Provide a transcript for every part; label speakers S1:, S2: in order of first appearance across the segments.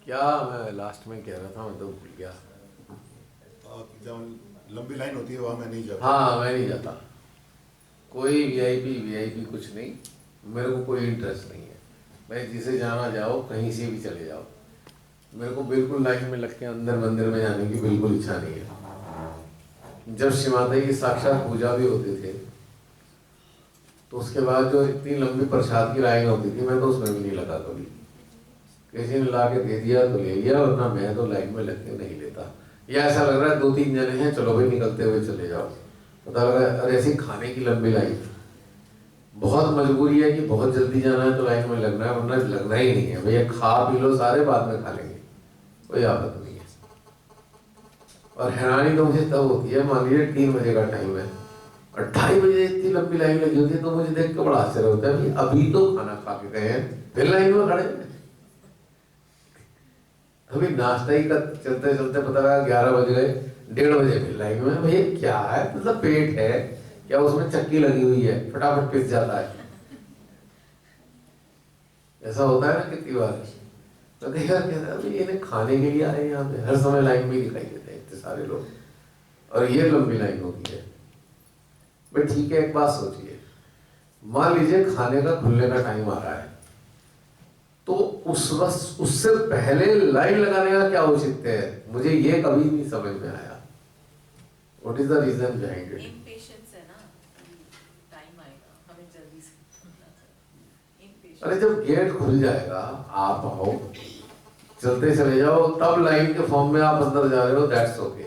S1: क्या मैं लास्ट में कह रहा था, मैं तो भूल गया।
S2: जब लंबी लाइन होती है वहाँ मैं नहीं जाता।
S1: हाँ, मैं नहीं जाता। कोई वीआईपी कुछ नहीं, मेरे को कोई इंटरेस्ट नहीं है। मैं जिसे जाना जाओ, कहीं से भी चले जाओ, मेरे को बिल्कुल लाइन में लग के अंदर मंदिर में जाने की बिल्कुल इच्छा नहीं है। जब श्री माता की साक्षात पूजा भी होती थी, तो उसके बाद जो इतनी लंबी प्रसाद की लाइन होती थी, मैं तो उसमें भी नहीं लगा कभी। किसी ने ला के दे दिया तो ले लिया, वरना मैं तो लाइन में लग के नहीं लेता। या ऐसा लग रहा है 2-3 जने हैं, चलो भाई निकलते हुए चले जाओ, पता लगा अरे ऐसी खाने की लंबी लाइन, बहुत मजबूरी है कि बहुत जल्दी जाना है तो लाइन में लगना है, वरना लगना ही नहीं है। भैया खा पी लो सारे, बाद में खा लेंगे, कोई आफत नहीं है। और हैरानी तो मुझे तब होती है, मान लीजिए 3 बजे का टाइम है और 2:30 बजे इतनी लंबी लाइन लगी होती है, तो मुझे देख के बड़ा आश्चर्य होता है कि अभी तो खाना खा के गए हैं, फिर लाइन में खड़े हैं। अभी नाश्ता ही कर चलते चलते पता लगा 11 बज गए, 1:30 बजे फिर लाइन में। भैया क्या है, मतलब पेट है क्या, उसमें चक्की लगी हुई है, फटाफट पिस जाता है। ऐसा होता है ना कितनी बार। तो कई बार कहता है इन्हें खाने के लिए आए यहाँ पे, हर समय लाइन में ही दिखाई देते हैं इतने सारे लोग, और ये लंबी लाइन होती है। भाई ठीक है, एक बात सोचिए, मान लीजिए खाने का खुलने का टाइम आ रहा है, तो उस वक्त उससे पहले लाइन लगाने का क्या औचित्य है, मुझे ये कभी नहीं समझ में आया। What is the reason behind it?
S3: Impatience है ना, टाइम आएगा, हमें जल्दी से करना चाहिए।
S1: अरे
S3: इम्पेशेंस।
S1: जब गेट खुल जाएगा, आप आओ चलते चले जाओ, तब लाइन के फॉर्म में आप अंदर जा रहे हो, दैट्स ओके।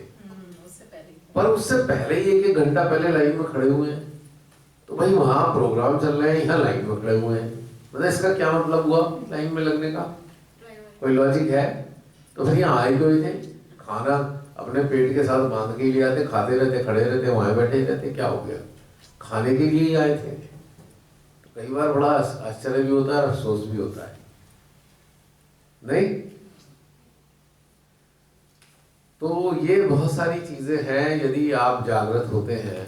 S3: उससे पहले
S1: पर उससे पहले ही 1-1 घंटा पहले लाइन में खड़े हुए हैं, तो भाई वहाँ प्रोग्राम चल रहे हैं, यहाँ लाइन में खड़े हुए हैं, मतलब इसका क्या मतलब हुआ लाइन में लगने का? कोई लॉजिक है? तो फिर यहाँ आए हुए थे, खाना अपने पेट के साथ बांध के लिए आते, खाते रहते, खड़े रहते, वहाँ बैठे ही रहते, क्या हो गया? खाने के लिए ही आए थे। तो कई बार बड़ा आश्चर्य भी होता है और अफसोस भी होता है, नहीं? तो ये बहुत सारी चीजें हैं, यदि आप जागृत होते हैं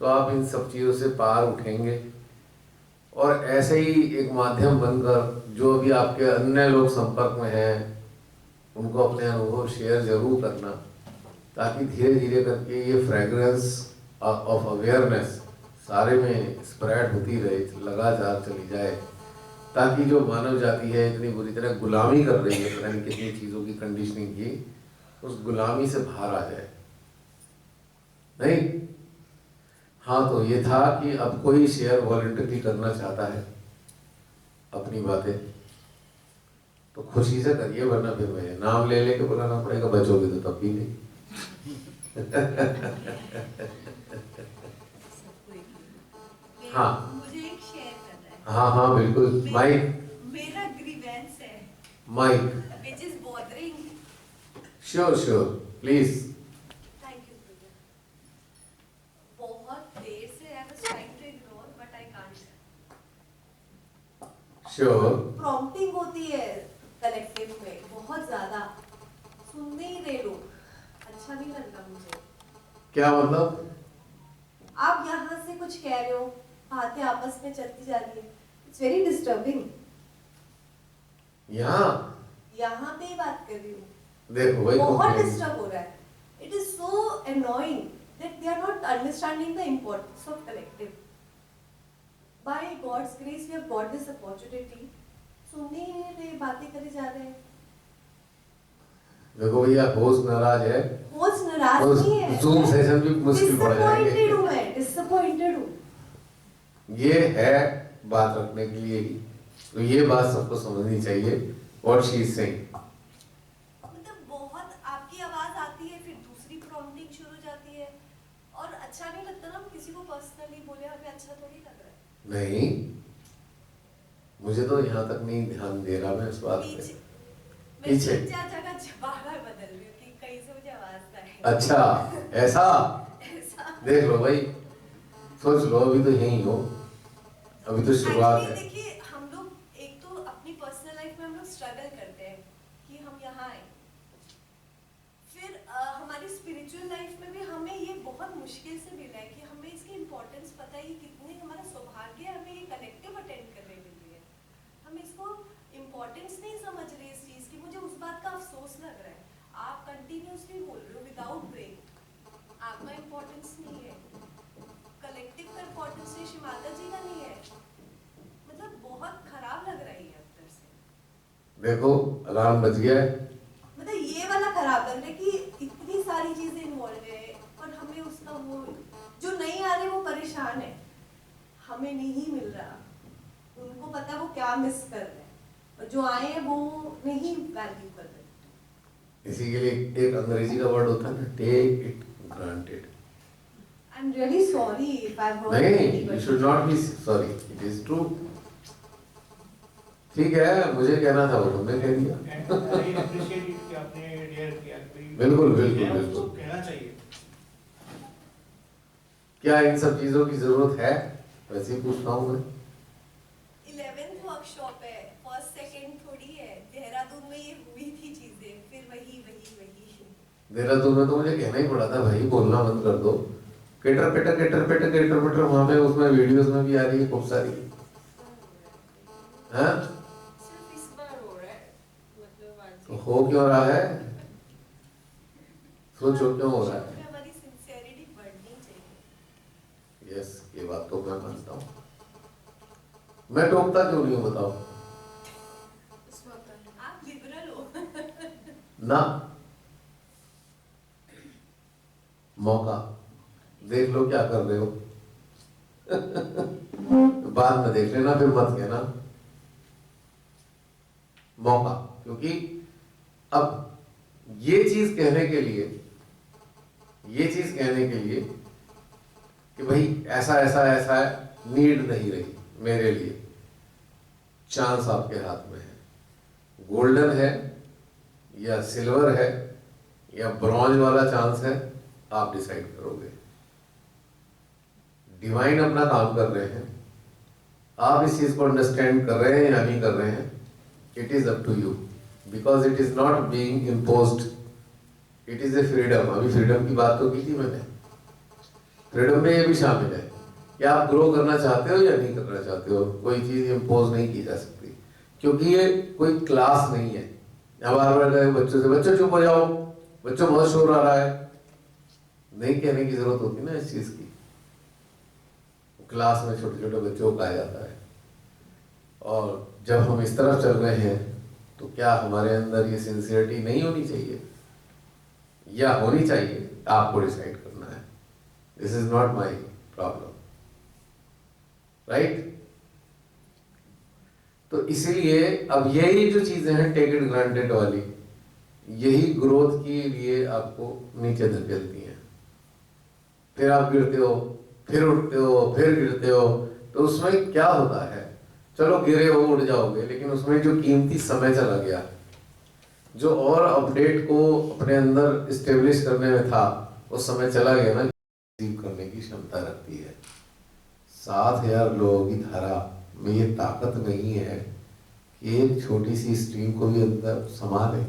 S1: तो आप इन सब चीज़ों से पार उठेंगे। और ऐसे ही एक माध्यम बनकर जो भी आपके अन्य लोग संपर्क में हैं, उनको अपने अनुभव शेयर जरूर करना, ताकि धीरे धीरे करके ये फ्रेगरेंस ऑफ अवेयरनेस सारे में स्प्रेड होती रहे, लगातार चली जाए, ताकि जो मानव जाति है इतनी बुरी तरह गुलामी कर रही है पता नहीं कितनी चीज़ों की कंडीशनिंग की, उस गुलामी से बाहर आ जाए। नहीं? हाँ, तो ये था कि अब कोई शेयर वॉलंटरी करना चाहता है अपनी बातें, तो खुशी से करिए, वरना फिर मैं नाम ले लेके बुलाना पड़ेगा, बचोगे तो तब भी नहीं। हाँ
S4: मुझे एक शेयर करना है।
S1: हाँ हाँ बिल्कुल, माइक
S4: मेरा ग्रीवेंस है
S1: mike,
S4: which is bothering.
S1: Sure sure please.
S4: Thank you, Priya. बहुत देर से I was trying to ignore but I can't.
S1: Sure.
S4: Prompting होती है कलेक्टिव में बहुत ज्यादा, सुनने ही रहे लोग, अच्छा नहीं लगता मुझे।
S1: क्या मतलब?
S4: आप यहाँ से कुछ कह रहे हो, बातें आपस में चलती जा रही है, इट्स वेरी डिस्टर्बिंग। यहाँ पे ही बात कर रही हूँ,
S1: देखो भाई,
S4: बहुत डिस्टर्ब हो रहा है। It is so annoying that they are not understanding the importance of collective. By God's grace we have got this opportunity, सुनने ही नहीं रहे, बातें करे जा रहे हैं।
S1: देखो भैया, होस्ट नाराज है,
S4: होस्ट नाराज नहीं है,
S1: जूम सेशन भी मुश्किल पड़ जाएंगे।
S4: डिसअपॉइंटेड हूँ मैं, डिसअपॉइंटेड हूँ।
S1: ये है बात रखने के लिए ही, तो ये बात सबको समझनी चाहिए। व्हाट शी इज सेइंग,
S4: मतलब बहुत आपकी आवाज आती है, फिर दूसरी प्रॉम्प्टिंग शुरू हो जाती है, और अच्छा नहीं लगता ना, हम किसी को पर्सनली बोले हमें अच्छा थोड़ी लग रहा है।
S1: नहीं, मुझे तो यहाँ तक नहीं ध्यान दे रहा मैं इस बात पे। पीछे
S4: मैं जगह बार बदल रही हूँ कि कहीं से मुझे आवाज आए।
S1: अच्छा, ऐसा देख लो भाई, सोच लो, अभी तो यही हो, अभी तो शुरुआत है।
S4: देखिए, हम लोग एक तो अपनी पर्सनल लाइफ में हम लोग स्ट्रगल करते हैं कि हम यहाँ आए, फिर हमारी स्पिरिचुअल लाइफ में भी हमें ये बहुत मुश्किल से मिला है कि हमें इसकी इम्पोर्टेंस पता है, कितने हमारा सौभाग्य है, हमें ये कलेक्टिव अटेंड करने मिल रही है। हम इसको इम्पोर्टेंस नहीं समझ रहे इस चीज़ की। मुझे उस
S1: देखो अलार्म बज गया है।
S4: मतलब ये वाला खराब लग रहा है कि इतनी सारी चीजें इन्वॉल्व है और हमें उसका वो जो नहीं आ रहे वो परेशान है, हमें नहीं मिल रहा, उनको पता है वो क्या मिस कर रहे हैं, और जो आए हैं वो नहीं वैल्यू कर रहे।
S1: इसी के लिए एक अंग्रेजी का वर्ड होता है ना, take it granted.
S4: I am really sorry if I hurt
S1: नहीं, you should not be sorry, it is true। ठीक है, मुझे कहना था वो तुमने कह दिया। बिल्कुल बिल्कुल बिल्कुल।
S5: कहना चाहिए।
S1: क्या इन सब चीजों की जरूरत है? वैसे ही पूछता हूँ मैं।
S4: 11th वर्कशॉप है, फर्स्ट सेकंड थोड़ी है, देहरादून में ये हुई थी चीजें, फिर वही वही वही।
S1: देहरादून में तो मुझे कहना ही पड़ा था भाई बोलना बंद कर दो। केटर पेटर वहां पे उसमें वीडियोस में भी आ रही है खूब सारी। हाँ?
S3: सिर्फ इस बार हो रहा है, मतलब आज
S1: तो हो क्यों रहा है? सोचो क्यों हो रहा है?
S4: हमारी सिंसियरिटी बढ़नी चाहिए।
S1: यस, ये बात तो मैं मानता हूँ। मैं टोकता क्यों नहीं हूँ बताओ?
S4: आप लिबरल हो।
S1: ना, मौका देख लो क्या कर रहे हो। बाद में देख लेना, फिर मत कहना मौका। क्योंकि अब ये चीज कहने के लिए कि भाई ऐसा ऐसा ऐसा है, नीड नहीं रही मेरे लिए। चांस आपके हाथ में है, गोल्डन है या सिल्वर है या ब्रॉन्ज वाला चांस है, आप डिसाइड करोगे। डिवाइन अपना काम कर रहे हैं, आप इस चीज को अंडरस्टैंड कर रहे हैं या नहीं कर रहे हैं, it is up to you, because it is not being imposed, it is a freedom. अभी फ्रीडम की बात तो की थी मैंने। फ्रीडम में ये भी शामिल है कि आप ग्रो करना चाहते हो या नहीं करना चाहते हो। कोई चीज इम्पोज नहीं की जा सकती, क्योंकि ये कोई क्लास नहीं है। बार बार कहे बच्चों से, बच्चों चुप हो जाओ, बच्चों बहुत शोर आ रहा है, नहीं कहने की जरूरत होती ना इस चीज की। क्लास में छोटे छोटे बच्चों को कहा जाता है। और जब हम इस तरफ चल रहे हैं तो क्या हमारे अंदर ये सिंसियरिटी नहीं होनी चाहिए या होनी चाहिए? आपको डिसाइड करना है। This is not my problem, right? तो इसीलिए अब यही जो चीजें हैं टेक इट ग्रांटेड वाली, यही ग्रोथ के लिए आपको नीचे धकेलती हैं। फिर आप गिरते हो, फिर उठते हो, फिर गिरते हो। तो उसमें क्या होता है, चलो गिरे हो उठ जाओगे, लेकिन उसमें जो कीमती समय चला गया, जो और अपडेट को अपने अंदर इस्टेब्लिश करने में था, वो समय चला गया ना, रिसीव करने की क्षमता रखती है। 7,000 लोगों की धारा में ये ताकत नहीं है कि एक छोटी सी स्ट्रीम को भी अंदर संभाले।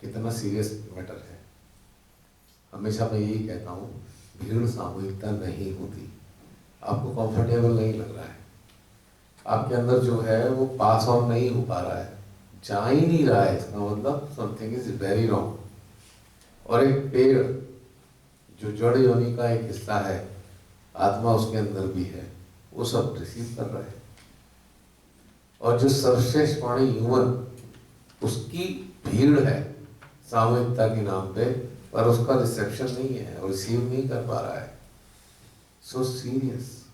S1: कितना सीरियस मैटर है। हमेशा मैं यही कहता हूँ, भीड़ सामूहिकता नहीं होती। आपको कंफर्टेबल नहीं लग रहा है, आपके अंदर जो है वो पास ऑन नहीं हो पा रहा है, जा ही नहीं रहा है, इसका मतलब समथिंग इज वेरी रॉन्ग। और एक पेड़ जो जड़ योनि का एक हिस्सा है, आत्मा उसके अंदर भी है, वो सब रिसीव कर रहा है। और जो सर्वश्रेष्ठ प्राणी ह्यूमन, उसकी भीड़ है सामूहिकता के नाम पे, पर उसका रिसेप्शन नहीं है और रिसीव नहीं कर पा रहा है। So serious.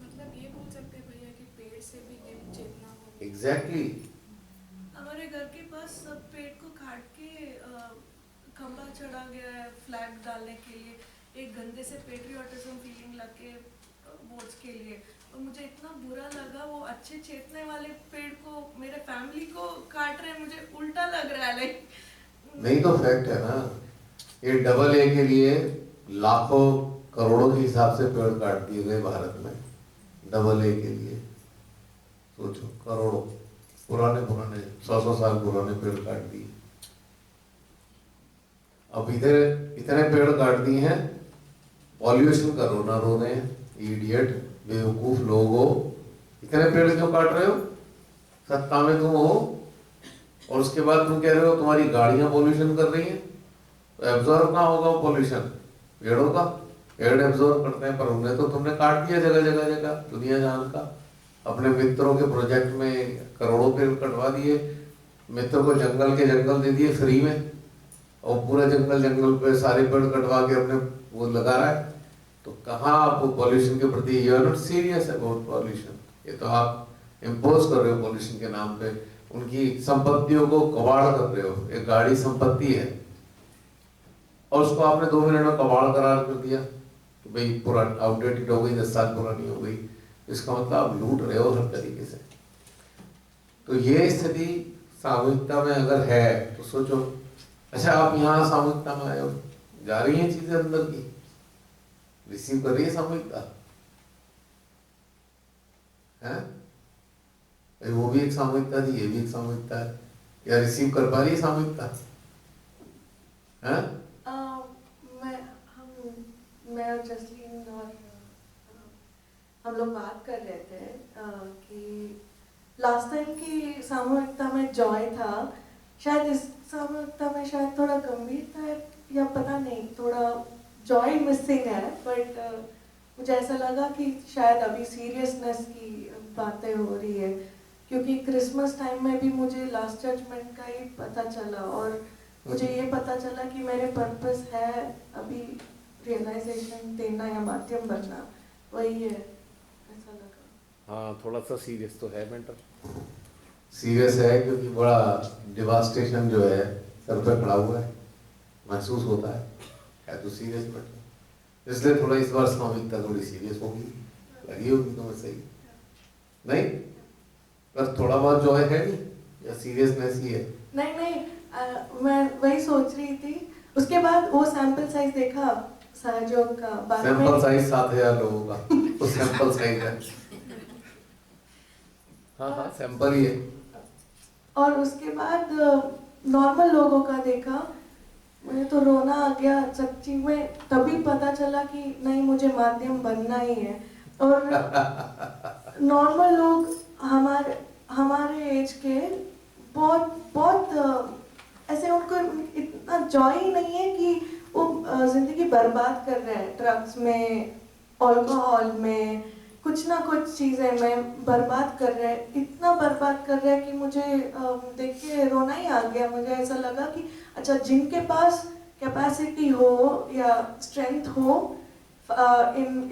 S6: मतलब ये बोल सकते हैं भैया कि पेड़ से भी ये चेतना हो।
S1: एग्जैक्टली।
S7: हमारे घर के पास सब पेड़ को काट के खंभा चढ़ा गया है फ्लैग डालने के लिए, एक गंदे से पेट्रियोटिज्म फीलिंग लगे वोट्स के लिए। और मुझे इतना बुरा लगा, वो अच्छे चेतने वाले पेड़ को, मेरे फैमिली को काट रहे हैं, मुझे उल्टा लग रहा है। लाइक
S1: नहीं तो फैक्ट है ना, ये डबल ए के लिए लाखों करोड़ों के हिसाब से पेड़ काट दिए गए भारत में। डबल ए के लिए सोचो, करोड़ों पुराने 100 साल पुराने पेड़ काट दिए। अब इधर इतने पेड़ काट दिए हैं, पॉल्यूशन का रोना रो रहे हैं, इडियट बेवकूफ लोगो, इतने पेड़ क्यों काट रहे हो? सत्ता में तुम हो और उसके बाद तुम कह रहे हो तुम्हारी गाड़ियां पॉल्यूशन कर रही हैं। तो एब्जॉर्ब कहाँ होगा वो पॉल्यूशन? पेड़ों का। पेड़ एब्जॉर्ब करते हैं, पर उन्हें तो तुमने काट दिया जगह जगह जगह, दुनिया जहान का। अपने मित्रों के प्रोजेक्ट में करोड़ों पेड़ कटवा दिए, मित्र को जंगल के जंगल दे दिए फ्री में, और पूरा जंगल पे सारे पेड़ कटवा के अपने वो लगा रहा है। तो कहाँ आप पॉल्यूशन के प्रति, you are not serious about pollution. ये तो आप इम्पोज कर रहे हो पॉल्यूशन के नाम पे, उनकी संपत्तियों को कबाड़ कर रहे हो। एक गाड़ी संपत्ति है और उसको आपने 2 मिनट में कबाड़ करार कर दिया कि भाई पूरा आउटडेटेड हो गई, 10 साल पुरानी हो गई। इसका मतलब आप लूट रहे हो हर तरीके से। तो ये स्थिति सामूहिकता में अगर है तो सोचो, अच्छा आप यहाँ सामूहिकता में आए हो, जा रही हैं चीजें अंदर की, रिसीव कर रही है सामूहिकता है? भाई वो भी एक सामूहिकता थी, ये भी एक सामूहिकता है, या रिसीव कर पा रही है सामूहिकता है?
S5: मैं और जसलीन और हम लोग बात कर रहे थे कि लास्ट टाइम की सामूहिकता में जॉय था, शायद इस सामूहिकता में शायद थोड़ा गंभीरता है या पता नहीं, थोड़ा जॉय मिसिंग है। बट मुझे ऐसा लगा कि शायद अभी सीरियसनेस की बातें हो रही है, क्योंकि क्रिसमस टाइम में भी मुझे लास्ट जजमेंट का ही पता चला और मुझे ये पता चला कि मेरे पर्पस है अभी रियलाइजेशन देना या माध्यम बनना, वही है, ऐसा लगा।
S1: हाँ, थोड़ा सा सीरियस तो है मैटर, सीरियस है क्योंकि बड़ा डिवास्टेशन जो है सर पे खड़ा हुआ है, महसूस होता है तो सीरियस मैटर। इसलिए थोड़ा इस बार सामूहिकता थोड़ी सीरियस होगी, लगी होगी तुम्हें सही नहीं? पर थोड़ा बहुत जॉय है नहीं या सीरियसनेस ही है?
S5: नहीं, मैं वही सोच रही थी। उसके बाद वो सैंपल साइज देखा सहयोग का, बाद में
S1: सैंपल साइज 7000 लोगों का वो सैंपल साइज है। हाँ सैंपल ही है।
S5: और उसके बाद नॉर्मल लोगों का देखा, मुझे तो रोना आ गया सच्ची में। तभी पता चला कि नहीं, मुझे माध्यम बनना ही है। और नॉर्मल लोग हमारे एज के बहुत ऐसे, उनको इतना जॉय ही नहीं है कि वो जिंदगी बर्बाद कर रहे हैं ड्रग्स में, अल्कोहल में, कुछ ना कुछ चीज़ें में बर्बाद कर रहे हैं, इतना बर्बाद कर रहे हैं कि मुझे देख के रोना ही आ गया। मुझे ऐसा लगा कि अच्छा, जिनके पास कैपेसिटी हो या स्ट्रेंथ हो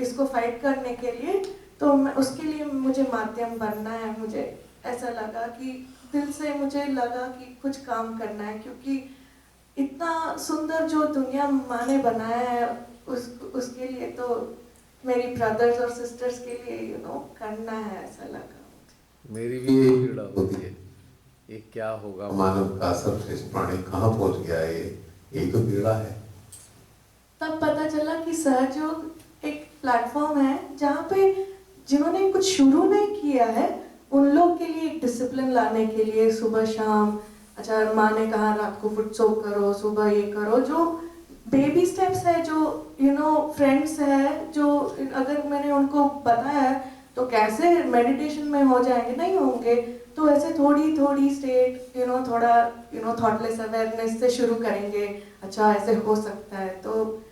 S5: इसको फाइट करने के लिए, तो मैं उसके लिए मुझे माध्यम बनना है। मुझे ऐसा लगा कि दिल से मुझे लगा कि कुछ काम करना है, क्योंकि इतना सुंदर जो दुनिया माँ ने बनाया है उसके लिए तो मेरी ब्रदर्स और सिस्टर्स के लिए करना है, ऐसा लगा।
S1: मेरी भी यही पीड़ा होती है, ये क्या होगा, मानव का सर्वश्रेष्ठ प्राणी कहाँ पहुँच गया है, यही तो पीड़ा है।
S5: तब पता चला कि सहयोग एक प्लेटफॉर्म है जहाँ पे जिन्होंने कुछ शुरू नहीं किया है उन लोग के लिए एक डिसिप्लिन लाने के लिए सुबह शाम, अच्छा माँ ने कहा रात को फुट सोक करो, सुबह ये करो, जो बेबी स्टेप्स है, जो फ्रेंड्स है, जो अगर मैंने उनको बताया तो कैसे मेडिटेशन में हो जाएंगे, नहीं होंगे, तो ऐसे थोड़ी थोड़ी स्टेट थोड़ा थॉटलेस अवेयरनेस से शुरू करेंगे, अच्छा ऐसे हो सकता है। तो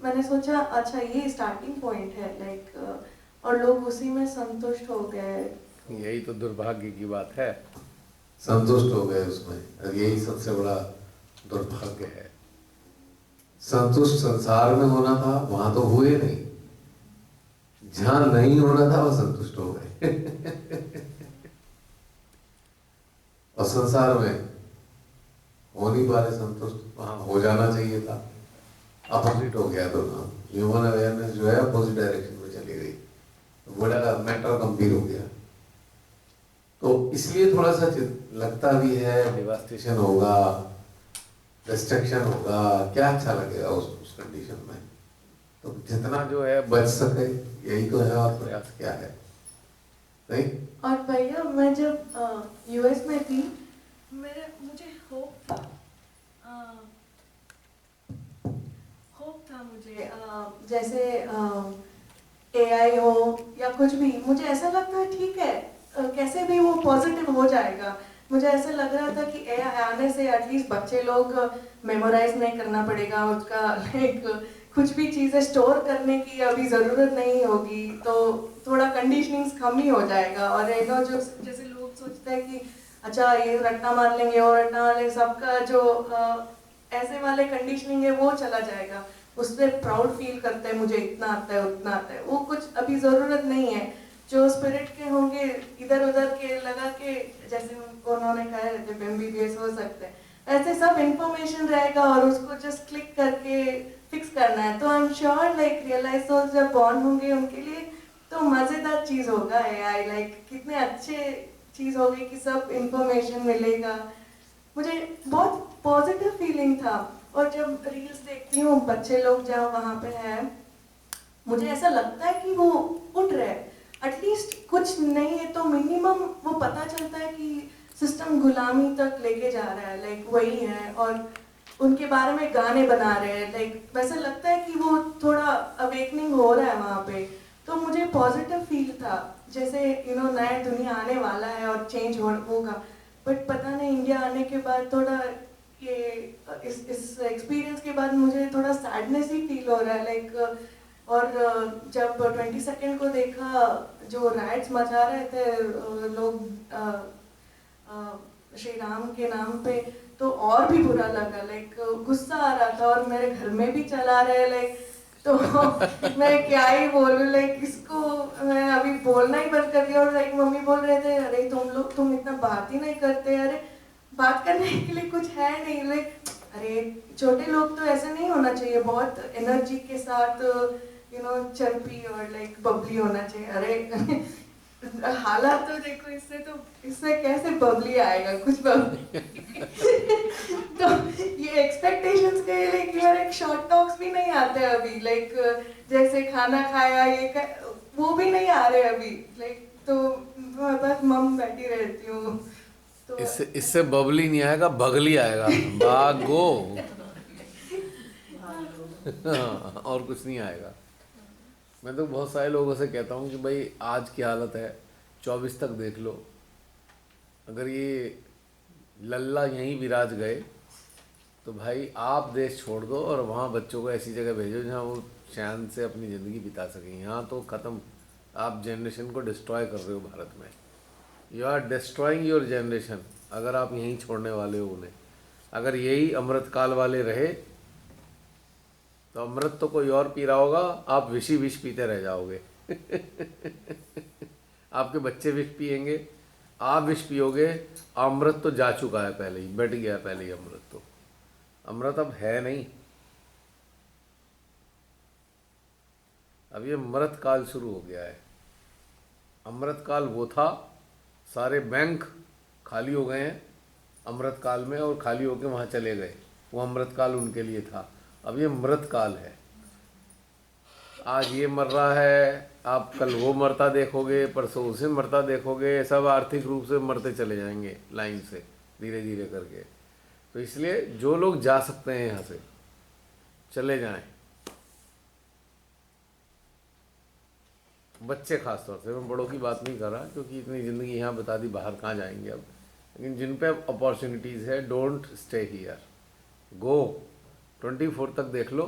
S5: मैंने सोचा अच्छा ये स्टार्टिंग पॉइंट है लाइक, और लोग उसी में संतुष्ट हो गए।
S1: यही तो दुर्भाग्य की बात है, संतुष्ट हो गए उसमें, और यही सबसे बड़ा दुर्भाग्य है। संतुष्ट संसार में होना था, वहां तो हुए नहीं, जहां नहीं होना था वह संतुष्ट हो गए और संसार में हो नहीं पा रहे संतुष्ट, वहां हो जाना चाहिए था, अपोजिट हो गया। दोनों ह्यूमन अवेयरनेस जो है अपोजिट डायरेक्शन में चली गई, बड़ा मैटर गंभीर हो गया। तो इसलिए थोड़ा सा लगता भी है डिवास्टेशन होगा, डिस्ट्रक्शन होगा, क्या अच्छा लगेगा उस कंडीशन में। तो जितना जो है बच सके यही तो है, और प्रयास क्या है, नहीं?
S5: और भैया मैं जब यूएस में थी,
S7: मुझे होप था मुझे
S5: जैसे एआई हो या कुछ भी, मुझे ऐसा लगता है ठीक है कैसे भी वो पॉजिटिव हो जाएगा। मुझे ऐसा लग रहा था कि एआई आने से एटलीस्ट बच्चे लोग मेमोराइज नहीं करना पड़ेगा, उसका लाइक कुछ भी चीज़ें स्टोर करने की अभी ज़रूरत नहीं होगी, तो थोड़ा कंडीशनिंग्स कम ही हो जाएगा। और जो जैसे लोग सोचते हैं कि अच्छा ये रट्टा मार लेंगे और रट्टा मार लेंगे, सबका जो ऐसे वाले कंडीशनिंग है वो चला जाएगा। उससे प्राउड फील करते हैं मुझे इतना आता है उतना आता है, वो कुछ अभी ज़रूरत नहीं है। जो स्पिरिट के होंगे इधर उधर के लगा के, जैसे उन्होंने कहा रहते MBBS हो सकते हैं, ऐसे सब इंफॉर्मेशन रहेगा और उसको जस्ट क्लिक करके फिक्स करना है। तो I am sure like realise souls जब बॉर्न होंगे उनके लिए तो मज़ेदार चीज़ होगा AI, लाइक कितने अच्छे चीज़ होगी कि सब इंफॉर्मेशन मिलेगा। मुझे बहुत पॉजिटिव फीलिंग था। और जब रील्स देखती हूँ बच्चे लोग जहाँ वहाँ पे हैं, मुझे ऐसा लगता है कि वो उठ रहे हैं, एटलीस्ट कुछ नहीं है तो मिनिमम वो पता चलता है कि सिस्टम गुलामी तक लेके जा रहा है, लाइक वही है। और उनके बारे में गाने बना रहे हैं, लाइक वैसा लगता है कि वो थोड़ा अवेकनिंग हो रहा है वहाँ पे। तो मुझे पॉजिटिव फील था, जैसे नया दुनिया आने वाला है और चेंज होगा। बट पता नहीं इंडिया आने के बाद थोड़ा ये इस एक्सपीरियंस के बाद मुझे थोड़ा सैडनेस ही फील हो रहा है, लाइक। और जब 22 को देखा जो राइट्स मचा रहे थे लोग श्री राम के नाम पे, तो और भी बुरा लगा, लाइक गुस्सा आ रहा था। और मेरे घर में भी चला रहे, लाइक तो मैं क्या ही बोलूं, लाइक इसको मैं अभी बोलना ही बंद कर दिया। और लाइक मम्मी बोल रहे थे अरे तुम इतना बात ही नहीं करते, अरे बात करने के लिए कुछ है नहीं, लाइक अरे छोटे लोग तो ऐसे नहीं होना चाहिए, बहुत एनर्जी के साथ चर्पी और लाइक बबली होना चाहिए। अरे हालात तो देखो, इससे कैसे बबली आएगा, कुछ बबली तो ये एक्सपेक्टेशंस के लिए यार एक शॉर्ट टॉक्स भी नहीं आते अभी, लाइक जैसे खाना खाया वो भी नहीं आ रहे अभी, लाइक। तो मैं बस मम बैठी रहती हूँ। तो
S1: इससे बबली नहीं आएगा, बगली आएगा, भागो। और कुछ नहीं आएगा। मैं तो बहुत सारे लोगों से कहता हूँ कि भाई आज की हालत है, 24 तक देख लो, अगर ये लल्ला यहीं विराज गए तो भाई आप देश छोड़ दो और वहाँ बच्चों को ऐसी जगह भेजो जहाँ वो चैन से अपनी ज़िंदगी बिता सकें। यहाँ तो ख़त्म, आप जनरेशन को डिस्ट्रॉय कर रहे हो भारत में। You are destroying your generation अगर आप यहीं छोड़ने वाले हो उन्हें। अगर यही अमृतकाल वाले रहे तो अमृत तो कोई और पी रहा होगा, आप विष पीते रह जाओगे। आपके बच्चे विष पिएंगे, आप विष पियोगे। अमृत तो जा चुका है पहले ही, बैठ गया पहले ही अमृत। तो अमृत अब है नहीं, अब ये अमृत काल शुरू हो गया है। अमृत काल वो था, सारे बैंक खाली हो गए हैं अमृत काल में और खाली होके वहाँ चले गए, वो अमृत काल उनके लिए था। अब ये मृत काल है। आज ये मर रहा है, आप कल वो मरता देखोगे, परसों उसे मरता देखोगे, सब आर्थिक रूप से मरते चले जाएंगे लाइन से धीरे धीरे करके। तो इसलिए जो लोग जा सकते हैं यहाँ से चले जाएं, बच्चे खास तौर से, मैं बड़ों की बात नहीं कर रहा क्योंकि इतनी ज़िंदगी यहाँ बता दी, बाहर कहाँ जाएंगे अब। लेकिन जिन पे अपॉर्चुनिटीज़ है, डोंट स्टे हियर, गो। 24 तक देख लो,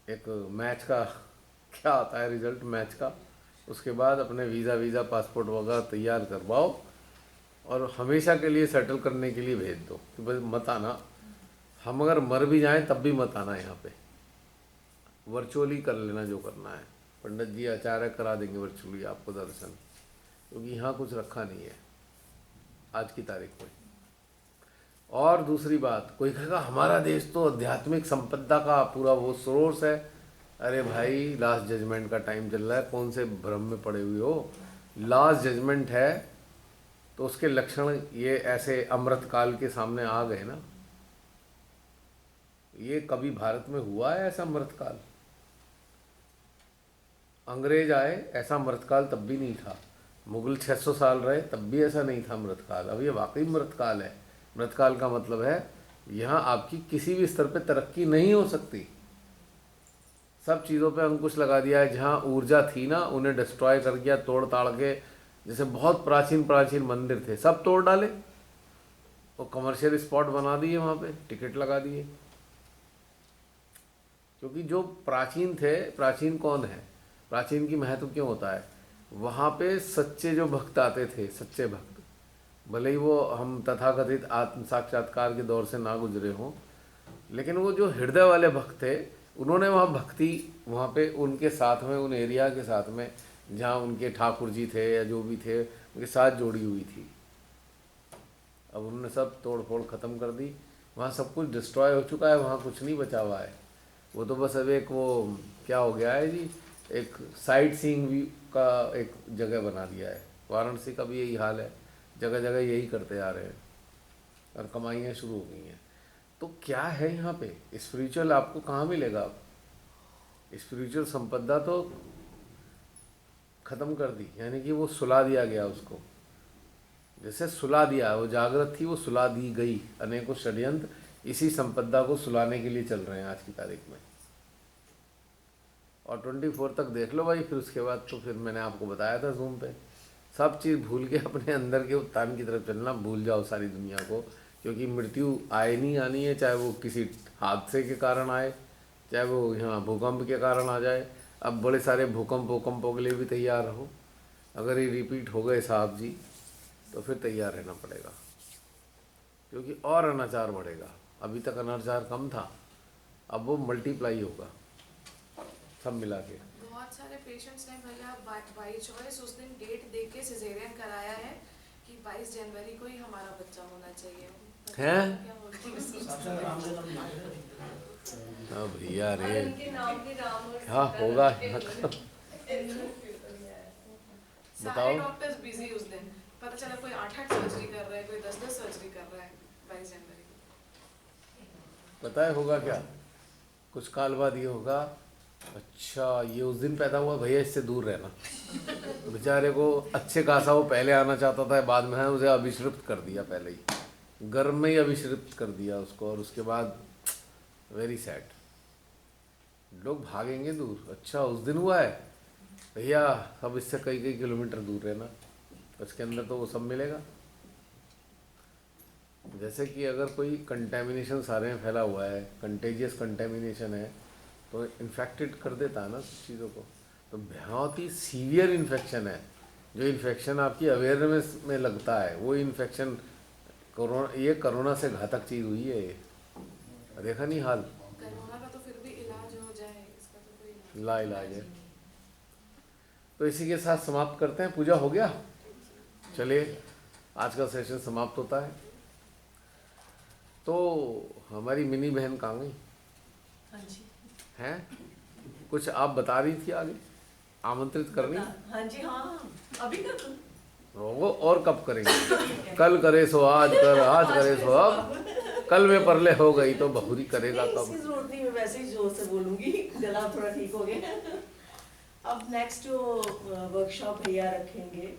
S1: एक मैच का क्या आता है रिजल्ट मैच का, उसके बाद अपने वीज़ा पासपोर्ट वगैरह तैयार करवाओ और हमेशा के लिए सेटल करने के लिए भेज दो कि बस मत आना। हम अगर मर भी जाएं तब भी मत आना यहाँ पे, वर्चुअली कर लेना जो करना है। पंडित जी आचार्य करा देंगे वर्चुअली आपको दर्शन, क्योंकि यहाँ कुछ रखा नहीं है आज की तारीख में। और दूसरी बात, कोई कहेगा हमारा देश तो आध्यात्मिक संपदा का पूरा वो सोर्स है। अरे भाई, लास्ट जजमेंट का टाइम चल रहा है, कौन से भ्रम में पड़े हुए हो। लास्ट जजमेंट है तो उसके लक्षण ये ऐसे अमृत काल के सामने आ गए ना। ये कभी भारत में हुआ है ऐसा अमृतकाल? अंग्रेज आए, ऐसा अमृतकाल तब भी नहीं था। मुगल 600 साल रहे तब भी ऐसा नहीं था अमृतकाल। अब ये वाकई अमृतकाल है। अमृतकाल का मतलब है यहाँ आपकी किसी भी स्तर पे तरक्की नहीं हो सकती। सब चीज़ों पे अंकुश लगा दिया है। जहाँ ऊर्जा थी ना, उन्हें डिस्ट्रॉय कर दिया, तोड़ ताड़ के। जैसे बहुत प्राचीन मंदिर थे, सब तोड़ डाले, वो कमर्शियल स्पॉट बना दिए, वहाँ पे टिकट लगा दिए। क्योंकि जो प्राचीन थे, प्राचीन कौन है, प्राचीन की महत्व क्यों होता है, वहाँ पे सच्चे जो भक्त आते थे, सच्चे भक्त, भले ही वो हम तथाकथित आत्म साक्षात्कार के दौर से ना गुजरे हों, लेकिन वो जो हृदय वाले भक्त थे, उन्होंने वहाँ भक्ति, वहाँ पे उनके साथ में, उन एरिया के साथ में जहाँ उनके ठाकुर जी थे या जो भी थे, उनके साथ जोड़ी हुई थी। अब उन्होंने सब तोड़ फोड़ ख़त्म कर दी, वहाँ सब कुछ डिस्ट्रॉय हो चुका है, वहाँ कुछ नहीं बचा हुआ है। वो तो बस अब एक वो क्या हो गया है जी, एक साइट सीइंग व्यू का एक जगह बना दिया है। वाराणसी का भी यही हाल है, जगह जगह यही करते आ रहे हैं और कमाइयाँ शुरू हो गई हैं। तो क्या है यहाँ पे स्पिरिचुअल, आपको कहाँ मिलेगा? अब स्पिरिचुअल संपदा तो ख़त्म कर दी, यानी कि वो सुला दिया गया उसको, जैसे सुला दिया, वो जागृत थी वो सुला दी गई। अनेकों षड्यंत्र इसी संपदा को सुलाने के लिए चल रहे हैं आज की तारीख में। और 24 तक देख लो भाई, फिर उसके बाद तो फिर मैंने आपको बताया था जूम पे, सब चीज़ भूल के अपने अंदर के उत्थान की तरफ चलना, भूल जाओ सारी दुनिया को, क्योंकि मृत्यु आए नहीं आनी है, चाहे वो किसी हादसे के कारण आए, चाहे वो यहाँ भूकंप के कारण आ जाए। अब बड़े सारे भूकंपों के लिए भी तैयार रहो, अगर ये रिपीट हो गए साहब जी तो फिर तैयार रहना पड़ेगा, क्योंकि और अनाचार बढ़ेगा। अभी तक अनाचार कम था, अब वो मल्टीप्लाई होगा सब मिला के।
S6: बहुत सारे पेशेंट्स ने भैया बाई चॉइस उस दिन डेट देख के सिजेरियन कराया है कि 22 जनवरी को ही हमारा बच्चा होना चाहिए।
S1: हैं?
S6: क्या बोलते हैं?
S1: हाँ भैया रे,
S4: उनके नाम भी राम और
S1: हाँ
S4: सीता
S1: होगा
S4: रखते हैं।
S6: सारे डॉक्टर्स बिजी उस दिन, पता चला कोई 8-8 सर्जरी कर रहा है, कोई 10-10 सर्जरी कर रहा है 22 जनवरी को।
S1: पता है होगा क्या? कुछ काल बाद ये होगा, अच्छा ये उस दिन पैदा हुआ भैया, इससे दूर रहना। बेचारे को अच्छे खासा वो पहले आना चाहता था, बाद में उसे अभिश्रिप्त कर दिया, पहले ही गर्म में ही अभिश्रिप्त कर दिया उसको, और उसके बाद वेरी सैड, लोग भागेंगे दूर। अच्छा उस दिन हुआ है भैया, अब इससे कई कई किलोमीटर दूर रहना, उसके अंदर तो वो सब मिलेगा। जैसे कि अगर कोई कंटेमिनेशन सारे में फैला हुआ है, कंटेजियस कंटेमिनेशन है, तो इन्फेक्टेड कर देता है ना चीज़ों को। तो बहुत ही सीवियर इन्फेक्शन है, जो इन्फेक्शन आपकी अवेयरनेस में लगता है, वो इन्फेक्शन कोरोना, ये कोरोना से घातक चीज़ हुई है ये, देखा नहीं हाल।
S6: कोरोना का तो फिर भी इलाज हो जाए, इसका तो कोई
S1: ला इलाज है। तो इसी के साथ समाप्त करते हैं। पूजा हो गया, चलिए आज का सेशन समाप्त होता है। तो हमारी मिनी बहन कहाँ गई
S3: हाँ जी,
S1: हैं? कुछ आप बता रही थी आगे, आमंत्रित करनी?
S3: हाँ जी, हाँ अभी कर दूँ?
S1: वो और कब करेंगे? कल करे सो आज कर, आज करे सो अब, कल में परले हो गई तो बहुरी करेगा
S3: नहीं,
S1: कब?
S3: इसकी जरूरत नहीं, मैं वैसे ही जोर से बोलूंगी, गला थोड़ा ठीक हो गया। अब नेक्स्ट वर्कशॉप भैया रखेंगे।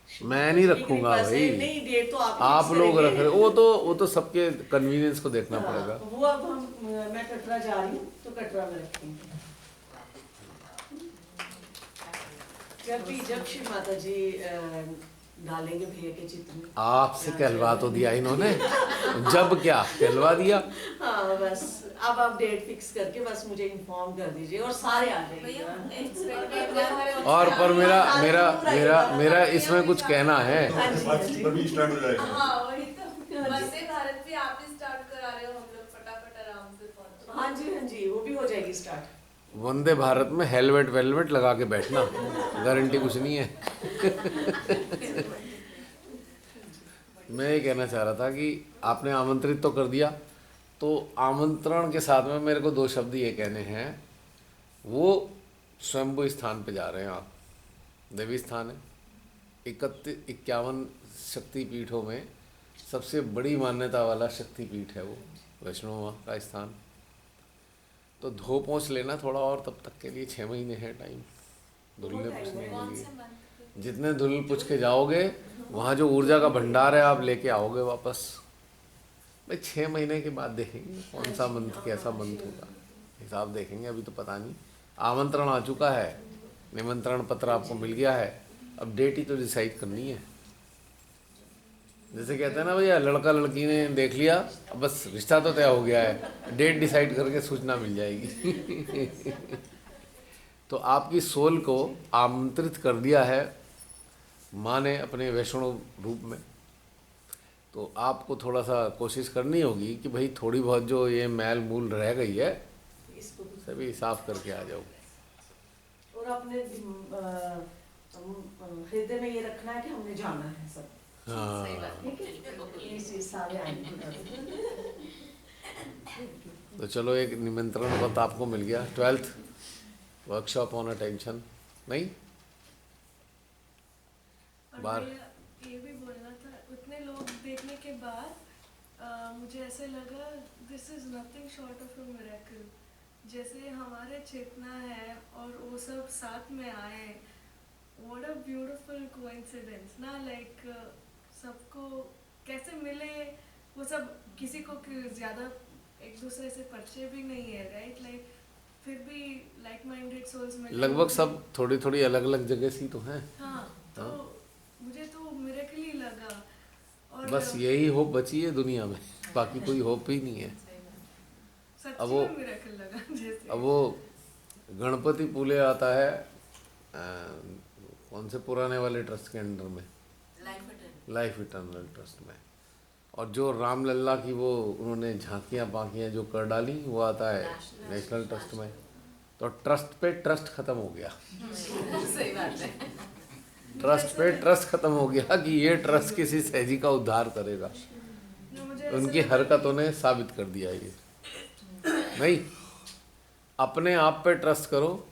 S1: मैं नहीं रखूंगा भाई,
S3: नहीं, डेट तो
S1: आप लोग रख रहे, वो तो सबके कन्वीनियंस को देखना पड़ेगा।
S3: वो अब मैं कटरा जा रही हूँ तो कटरा में रखेंगे। जब श्री माता जी डालेंगे भैया के चित्र में।
S1: आपसे कहलवा तो दिया इन्होंने, जब क्या कहलवा दिया?
S3: हाँ बस अब आप डेट फिक्स करके बस मुझे इन्फॉर्म कर दीजिए और सारे आ जाएंगे।
S1: और पर मेरा इसमें कुछ कहना है।
S3: हाँ जी, हाँ जी।
S2: तभी स्टार्ट हो जाएगा।
S4: हाँ वही तो, वंदे भारत भी आप ही स्टार्ट करा रहे हो, हम लोग फटाफट आराम से पहुंचो।
S3: हाँ जी, हाँ जी, वो भी हो जाएगी स्टार्ट।
S1: वंदे भारत में हेलमेट वेलमेट लगा के बैठना, गारंटी कुछ नहीं है। मैं ये कहना चाह रहा था कि आपने आमंत्रित तो कर दिया, तो आमंत्रण के साथ में मेरे को 2 शब्द ये कहने हैं। वो स्वयंभू स्थान पे जा रहे हैं आप, देवी स्थान है, 51 शक्तिपीठों में सबसे बड़ी मान्यता वाला शक्तिपीठ है वो, वैष्णो माँ का स्थान। तो धो पहुँच लेना थोड़ा और, तब तक के लिए 6 महीने है टाइम धुलने पुछने के लिए। जितने धुल पुछ के जाओगे, वहाँ जो ऊर्जा का भंडार है आप लेके आओगे वापस। भाई 6 महीने के बाद देखेंगे कौन सा मंथ, कैसा मंथ होगा, हिसाब देखेंगे, अभी तो पता नहीं। आमंत्रण आ चुका है, निमंत्रण पत्र आपको मिल गया है, अब डेट ही तो डिसाइड करनी है। जैसे कहते हैं ना भैया, लड़का लड़की ने देख लिया, अब बस रिश्ता तो तय हो गया है, डेट डिसाइड करके सूचना मिल जाएगी। तो आपकी सोल को आमंत्रित कर दिया है माँ ने अपने वैष्णव रूप में। तो आपको थोड़ा सा कोशिश करनी होगी कि भाई थोड़ी बहुत जो ये मैल मूल रह गई है
S3: इसको भी
S1: सभी साफ करके आ जाओ।
S3: और अपने हृदय में ये रखना है कि हमने जाना है सब।
S1: हाँ,
S3: ठीक है, ये चीज सारे आएंगे।
S1: तो चलो एक निमंत्रण पत्र आपको मिल गया, 12th वर्कशॉप ऑन अटेंशन। नहीं
S7: और
S1: बार
S7: भैया, ये भी बोलना था, उतने लोग देखने के बाद मुझे ऐसे लगा this is nothing short of a miracle. जैसे हमारे चेतना है और वो सब साथ में आए, व्हाट अ ब्यूटीफुल कोइंसिडेंस ना। लाइक सबको कैसे मिले, वो सब किसी को ज़्यादा एक दूसरे से परिचय भी नहीं है, राइट? लाइक फिर भी लाइक माइंडेड सोल्स में
S1: लगभग सब थोड़ी थोड़ी अलग अलग जगह से ही तो हैं।
S7: हाँ, तो मुझे तो मिरेकल ही लगा। और
S1: बस यही होप बची है दुनिया में, बाकी कोई होप ही नहीं है।
S7: सच्ची
S1: अब वो-
S7: में मिरेकल लगा जैसे।
S1: अब वो गणपति पुले आता है कौन से पुराने वाले ट्रस्ट के अंडर में, लाइफ इटर्नल ट्रस्ट में। और जो रामलल्ला की वो उन्होंने झांकियाँ पाकियाँ जो कर डाली, वो आता है नेशनल ट्रस्ट में। तो ट्रस्ट पे ट्रस्ट खत्म हो गया।
S6: सही बात है।
S1: ट्रस्ट पे ट्रस्ट खत्म हो गया कि ये ट्रस्ट किसी सहजी का उद्धार करेगा।
S7: मुझे
S1: उनकी हरकतों ने साबित कर दिया ये। नहीं, अपने आप पे ट्रस्ट करो,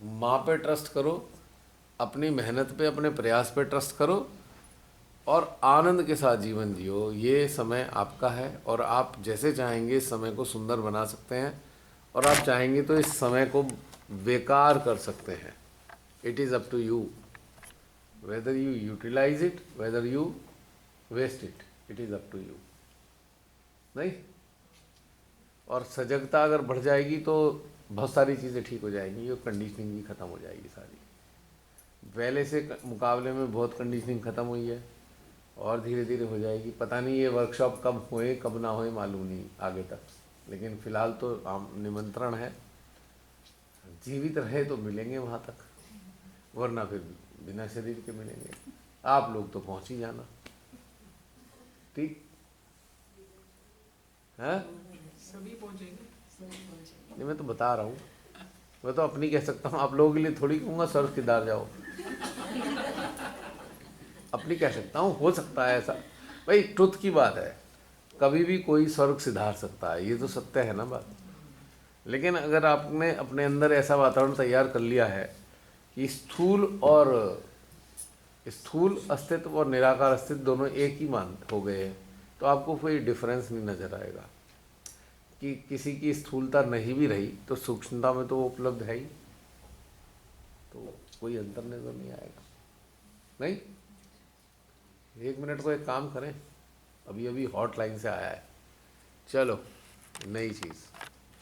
S1: माँ पे ट्रस्ट करो, अपनी मेहनत पे, अपने प्रयास पे ट्रस्ट करो और आनंद के साथ जीवन जियो। ये समय आपका है और आप जैसे चाहेंगे इस समय को सुंदर बना सकते हैं, और आप चाहेंगे तो इस समय को बेकार कर सकते हैं। It is up to you, whether you utilise it, whether you waste it, it is up to you. नहीं, और सजगता अगर बढ़ जाएगी तो बहुत सारी चीज़ें ठीक हो जाएंगी, और कंडीशनिंग भी ख़त्म हो जाएगी सारी। पहले से मुकाबले में बहुत कंडीशनिंग ख़त्म हुई है और धीरे धीरे हो जाएगी। पता नहीं ये वर्कशॉप कब होए कब ना होए मालूम नहीं आगे तक, लेकिन फ़िलहाल तो निमंत्रण है, जीवित रहे तो मिलेंगे वहाँ तक, वरना फिर बिना शरीर के मिलेंगे। आप लोग तो पहुँच ही जाना, ठीक है?
S6: सभी पहुंचेंगे।
S1: नहीं, मैं तो बता रहा हूँ, मैं तो अपनी कह सकता हूँ, आप लोगों के लिए थोड़ी कहूँगा स्वर्ग किधर जाओ। अपनी कह सकता हूँ, हो सकता है ऐसा, भाई ट्रुथ की बात है, कभी भी कोई स्वर्ग सिधार सकता है, ये तो सत्य है ना बात। लेकिन अगर आपने अपने अंदर ऐसा वातावरण तैयार कर लिया है कि स्थूल अस्तित्व और निराकार अस्तित्व दोनों एक ही मान हो गए हैं, तो आपको कोई डिफरेंस नहीं नज़र आएगा। कि किसी की स्थूलता नहीं भी रही तो सूक्ष्मता में तो वो उपलब्ध है ही, तो कोई अंतर नजर नहीं आएगा। नहीं, 1 मिनट को एक काम करें, अभी अभी हॉटलाइन से आया है, चलो नई चीज़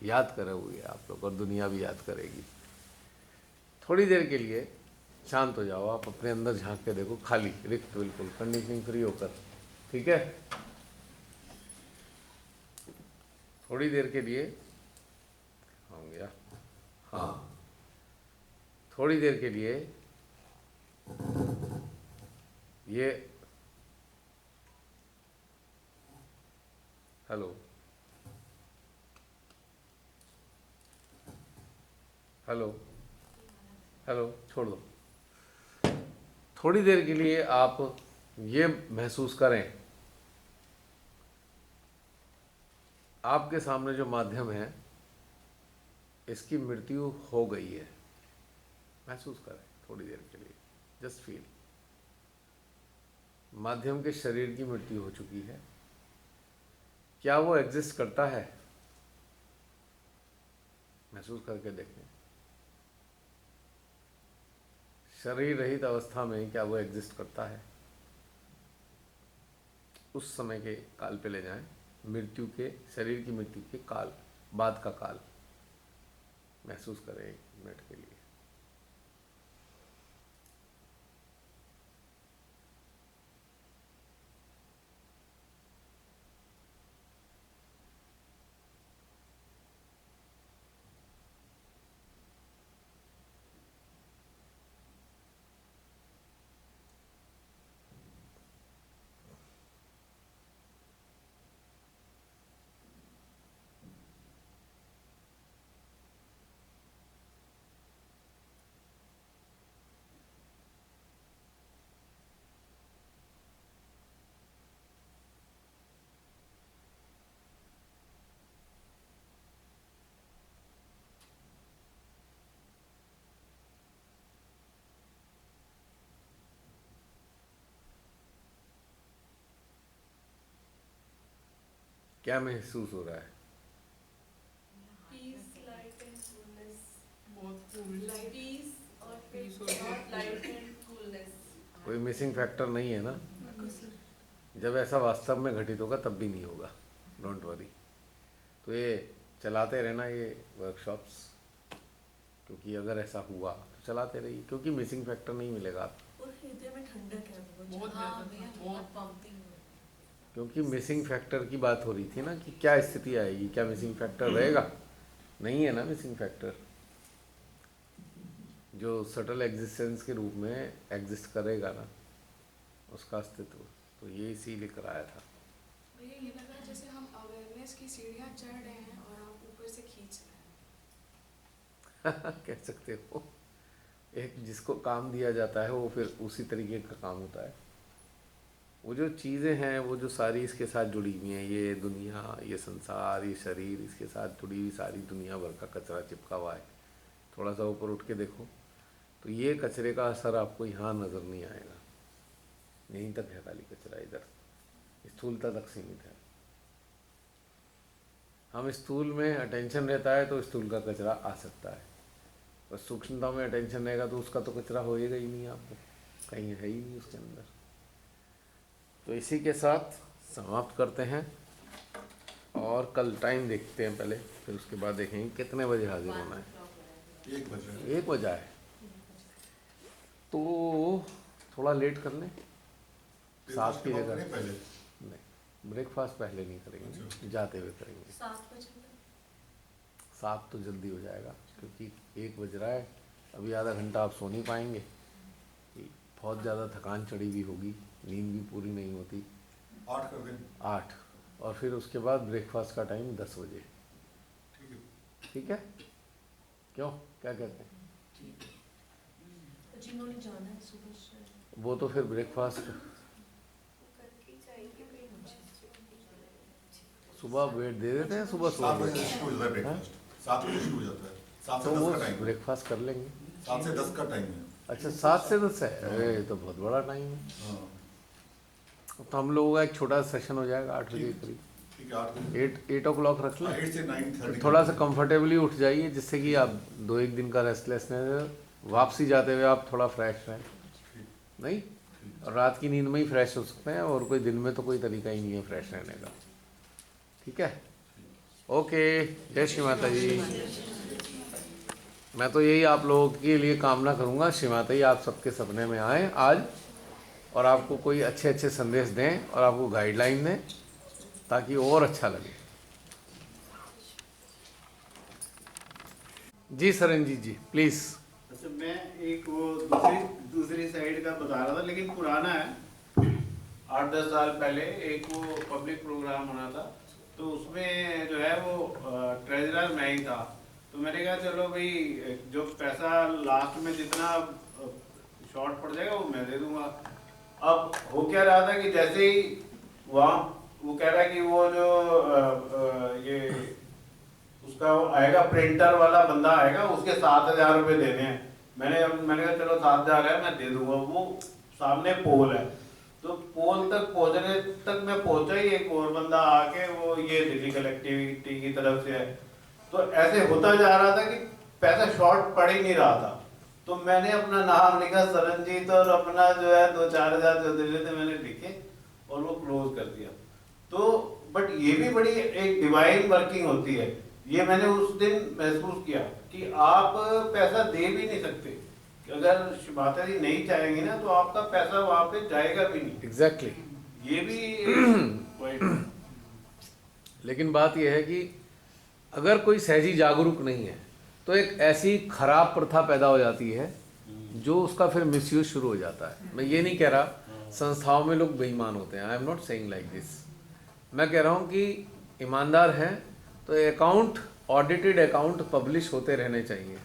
S1: याद करोगे आप लोग और दुनिया भी याद करेगी। थोड़ी देर के लिए शांत हो जाओ, आप अपने अंदर झांक के देखो, खाली रिक्त, बिल्कुल कंडीशनिंग फ्री होकर, ठीक है? थोड़ी देर के लिए हो गया, हाँ, थोड़ी देर के लिए ये हेलो हेलो हेलो छोड़ दो। थोड़ी देर के लिए आप ये महसूस करें, आपके सामने जो माध्यम है इसकी मृत्यु हो गई है। महसूस करें थोड़ी देर के लिए, जस्ट फील, माध्यम के शरीर की मृत्यु हो चुकी है। क्या वो एग्जिस्ट करता है? महसूस करके देखें, शरीर रहित अवस्था में क्या वो एग्जिस्ट करता है? उस समय के काल पे ले जाएं, मृत्यु के, शरीर की मृत्यु के काल बाद का काल महसूस करें 1 मिनट के लिए। क्या महसूस हो रहा है?
S7: Peace, light and coolness.
S6: बहुत कूल
S7: पीस और
S6: Peace और
S7: नॉट लाइट एंड कूलनेस।
S1: कोई मिसिंग फैक्टर नहीं है ना? जब ऐसा वास्तव में घटित होगा तब भी नहीं होगा, डोंट वरी। तो ये चलाते रहना ये वर्कशॉप्स, क्योंकि अगर ऐसा हुआ तो चलाते रहिए, क्योंकि मिसिंग फैक्टर नहीं मिलेगा आपको।
S3: और हृदय में ठंडक है
S6: बहुत
S3: हाँ
S6: ज्यादा,
S3: भैया
S6: बहुत।
S3: बहुत पंपिंग
S1: क्योंकि मिसिंग फैक्टर की बात हो रही थी ना कि क्या स्थिति आएगी, क्या मिसिंग फैक्टर रहेगा? नहीं है ना मिसिंग फैक्टर। जो सटल एग्जिस्टेंस के रूप में एग्जिस्ट करेगा ना, उसका अस्तित्व, तो ये इसीलिए कराया था।
S6: भैया ये लग रहा है जैसे हम अवेयरनेस की सीढ़ियाँ चढ़ रहे हैं और आप ऊपर से खींच रहे हैं।
S1: कह सकते हो। एक जिसको काम दिया जाता है वो फिर उसी तरीके का काम होता है। वो जो चीज़ें हैं वो जो सारी इसके साथ जुड़ी हुई हैं, ये दुनिया, ये संसार, ये शरीर, इसके साथ जुड़ी हुई सारी दुनिया भर का कचरा चिपका हुआ है। थोड़ा सा ऊपर उठ के देखो तो ये कचरे का असर आपको यहाँ नज़र नहीं आएगा। यहीं तक है खाली कचरा, इधर स्थूलता तक सीमित है। हम स्थूल में अटेंशन रहता है तो स्थूल का कचरा आ सकता है, और सूक्ष्मता में अटेंशन रहेगा तो उसका तो कचरा होएगा ही नहीं, आपको कहीं है ही नहीं उसके अंदर। तो इसी के साथ समाप्त करते हैं और कल टाइम देखते हैं पहले, फिर उसके बाद देखेंगे कितने बजे हाजिर होना है।
S2: 1 बजे
S1: 1 बजा है तो थोड़ा लेट कर लें, 7 की जगह।
S2: नहीं, पहले
S1: नहीं, ब्रेकफास्ट पहले नहीं करेंगे, जाते हुए करेंगे।
S3: 7 बजे
S1: 7 तो जल्दी हो जाएगा, क्योंकि 1 बज रहा है, अभी आधा घंटा आप सो नहीं पाएंगे, बहुत ज़्यादा थकान चढ़ी हुई होगी, नींद भी पूरी नहीं होती।
S2: 8 कर दें।
S1: 8, और फिर उसके बाद ब्रेकफास्ट का टाइम 10 बजे।
S2: ठीक है।
S1: ठीक है? क्यों, क्या कहते हैं?
S3: जिन्होंने जाना है सुबह से
S1: वो तो फिर ब्रेकफास्ट
S4: करके जाएंगे
S1: सुबह वेट दे देते हैं, सुबह
S2: 7
S1: सुबह
S2: बजे शुरू हो जाता है ब्रेकफास्ट। 7 बजे शुरू हो जाता है। 7
S1: तो
S2: से 10
S1: वो
S2: का टाइम है।
S1: ब्रेकफास्ट कर लेंगे।
S2: 7 से 10 का टाइम है।
S1: अच्छा, 7 से 10 है? अरे ये तो बहुत बड़ा टाइम है।
S2: हाँ,
S1: तो हम लोगों का एक छोटा सेशन हो जाएगा 8 बजे के करीब।
S2: ठीक है। 8 बजे
S1: 8 o'clock रख लें।
S2: 8 से 9:30
S1: थोड़ा सा कंफर्टेबली उठ जाइए, जिससे कि आप 2-1 दिन का रेस्टलेसनेस, वापसी जाते हुए आप थोड़ा फ्रेश रहें। नहीं, और रात की नींद में ही फ्रेश हो सकते हैं, और कोई दिन में तो कोई तरीका ही नहीं है फ्रेश रहने का। ठीक है? ओके, जय श्री माता जी। मैं तो यही आप लोगों के लिए कामना करूंगा, श्री माता जी आप सबके सपने में आए आज, और आपको कोई अच्छे अच्छे संदेश दें और आपको गाइडलाइन दें, ताकि और अच्छा लगे। जी सरनजीत जी, प्लीज़।
S8: अच्छा, मैं एक वो दूसरी साइड का बता रहा था, लेकिन पुराना है। 8-10 साल पहले एक वो पब्लिक प्रोग्राम होना था, तो उसमें जो है वो ट्रेजरर मैं ही था। तो मैंने कहा चलो भाई, जो पैसा लास्ट में जितना शॉर्ट पड़ जाएगा वो मैं दे दूंगा। अब हो क्या रहा था कि जैसे ही वहाँ वो कह रहा है कि वो जो ये उसका आएगा, प्रिंटर वाला बंदा आएगा, उसके 7,000 रुपये देने हैं। मैंने कहा चलो 7,000 है, मैं दे दूंगा। वो सामने पोल है, तो पोल तक पहुंचने तक मैं पहुंचा ही, एक और बंदा आके वो ये दिल्ली कलेक्टिविटी की तरफ से है। तो ऐसे होता जा रहा था कि पैसा शॉर्ट पड़ ही नहीं रहा था। तो मैंने अपना नाम लिखा सरनजीत, और अपना जो है 2-4 हज़ार जो दे रहे थे मैंने लिखे, और वो क्लोज कर दिया। तो बट ये भी बड़ी एक डिवाइन वर्किंग होती है। ये मैंने उस दिन महसूस किया कि आप पैसा दे भी नहीं सकते, अगर माता जी नहीं चाहेंगी ना तो आपका पैसा वहां पे जाएगा भी नहीं।
S1: एग्जैक्टली।
S8: ये भी पॉइंट है।
S1: लेकिन बात यह है कि अगर कोई सहजी जागरूक नहीं है तो एक ऐसी खराब प्रथा पैदा हो जाती है जो उसका फिर मिसयूज शुरू हो जाता है। मैं ये नहीं कह रहा संस्थाओं में लोग बेईमान होते हैं, I am not saying like this. मैं कह रहा हूँ कि ईमानदार हैं तो अकाउंट, ऑडिटेड अकाउंट पब्लिश होते रहने चाहिए,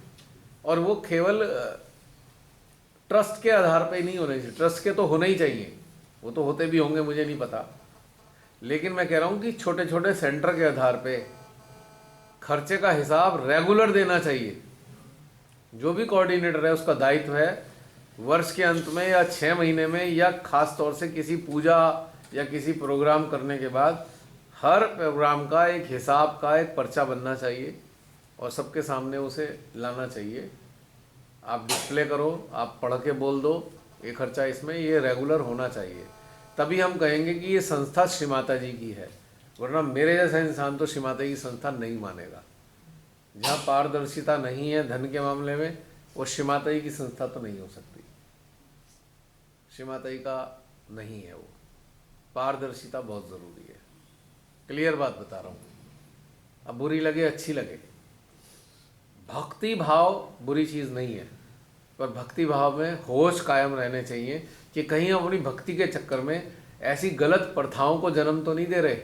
S1: और वो केवल ट्रस्ट के आधार पे नहीं होने चाहिए। ट्रस्ट के तो होने ही चाहिए, वो तो होते भी होंगे, मुझे नहीं पता, लेकिन मैं कह रहा हूँ कि छोटे छोटे सेंटर के आधार पे खर्चे का हिसाब रेगुलर देना चाहिए। जो भी कोऑर्डिनेटर है उसका दायित्व है वर्ष के अंत में या 6 महीने में या खास तौर से किसी पूजा या किसी प्रोग्राम करने के बाद हर प्रोग्राम का एक हिसाब का एक पर्चा बनना चाहिए और सबके सामने उसे लाना चाहिए। आप डिस्प्ले करो, आप पढ़ के बोल दो, ये खर्चा इसमें, ये रेगुलर होना चाहिए। तभी हम कहेंगे कि ये संस्था श्री माता जी की है, वरना मेरे जैसा इंसान तो श्री माता जी की संस्था नहीं मानेगा। जहाँ पारदर्शिता नहीं है धन के मामले में, वो श्री माता जी की संस्था तो नहीं हो सकती। श्री माता जी का नहीं है वो, पारदर्शिता बहुत ज़रूरी है। क्लियर बात बता रहा हूँ, अब बुरी लगे अच्छी लगे, भक्ति भाव बुरी चीज़ नहीं है, पर भक्ति भाव में होश कायम रहने चाहिए कि कहीं हम अपनी भक्ति के चक्कर में ऐसी गलत प्रथाओं को जन्म तो नहीं दे रहे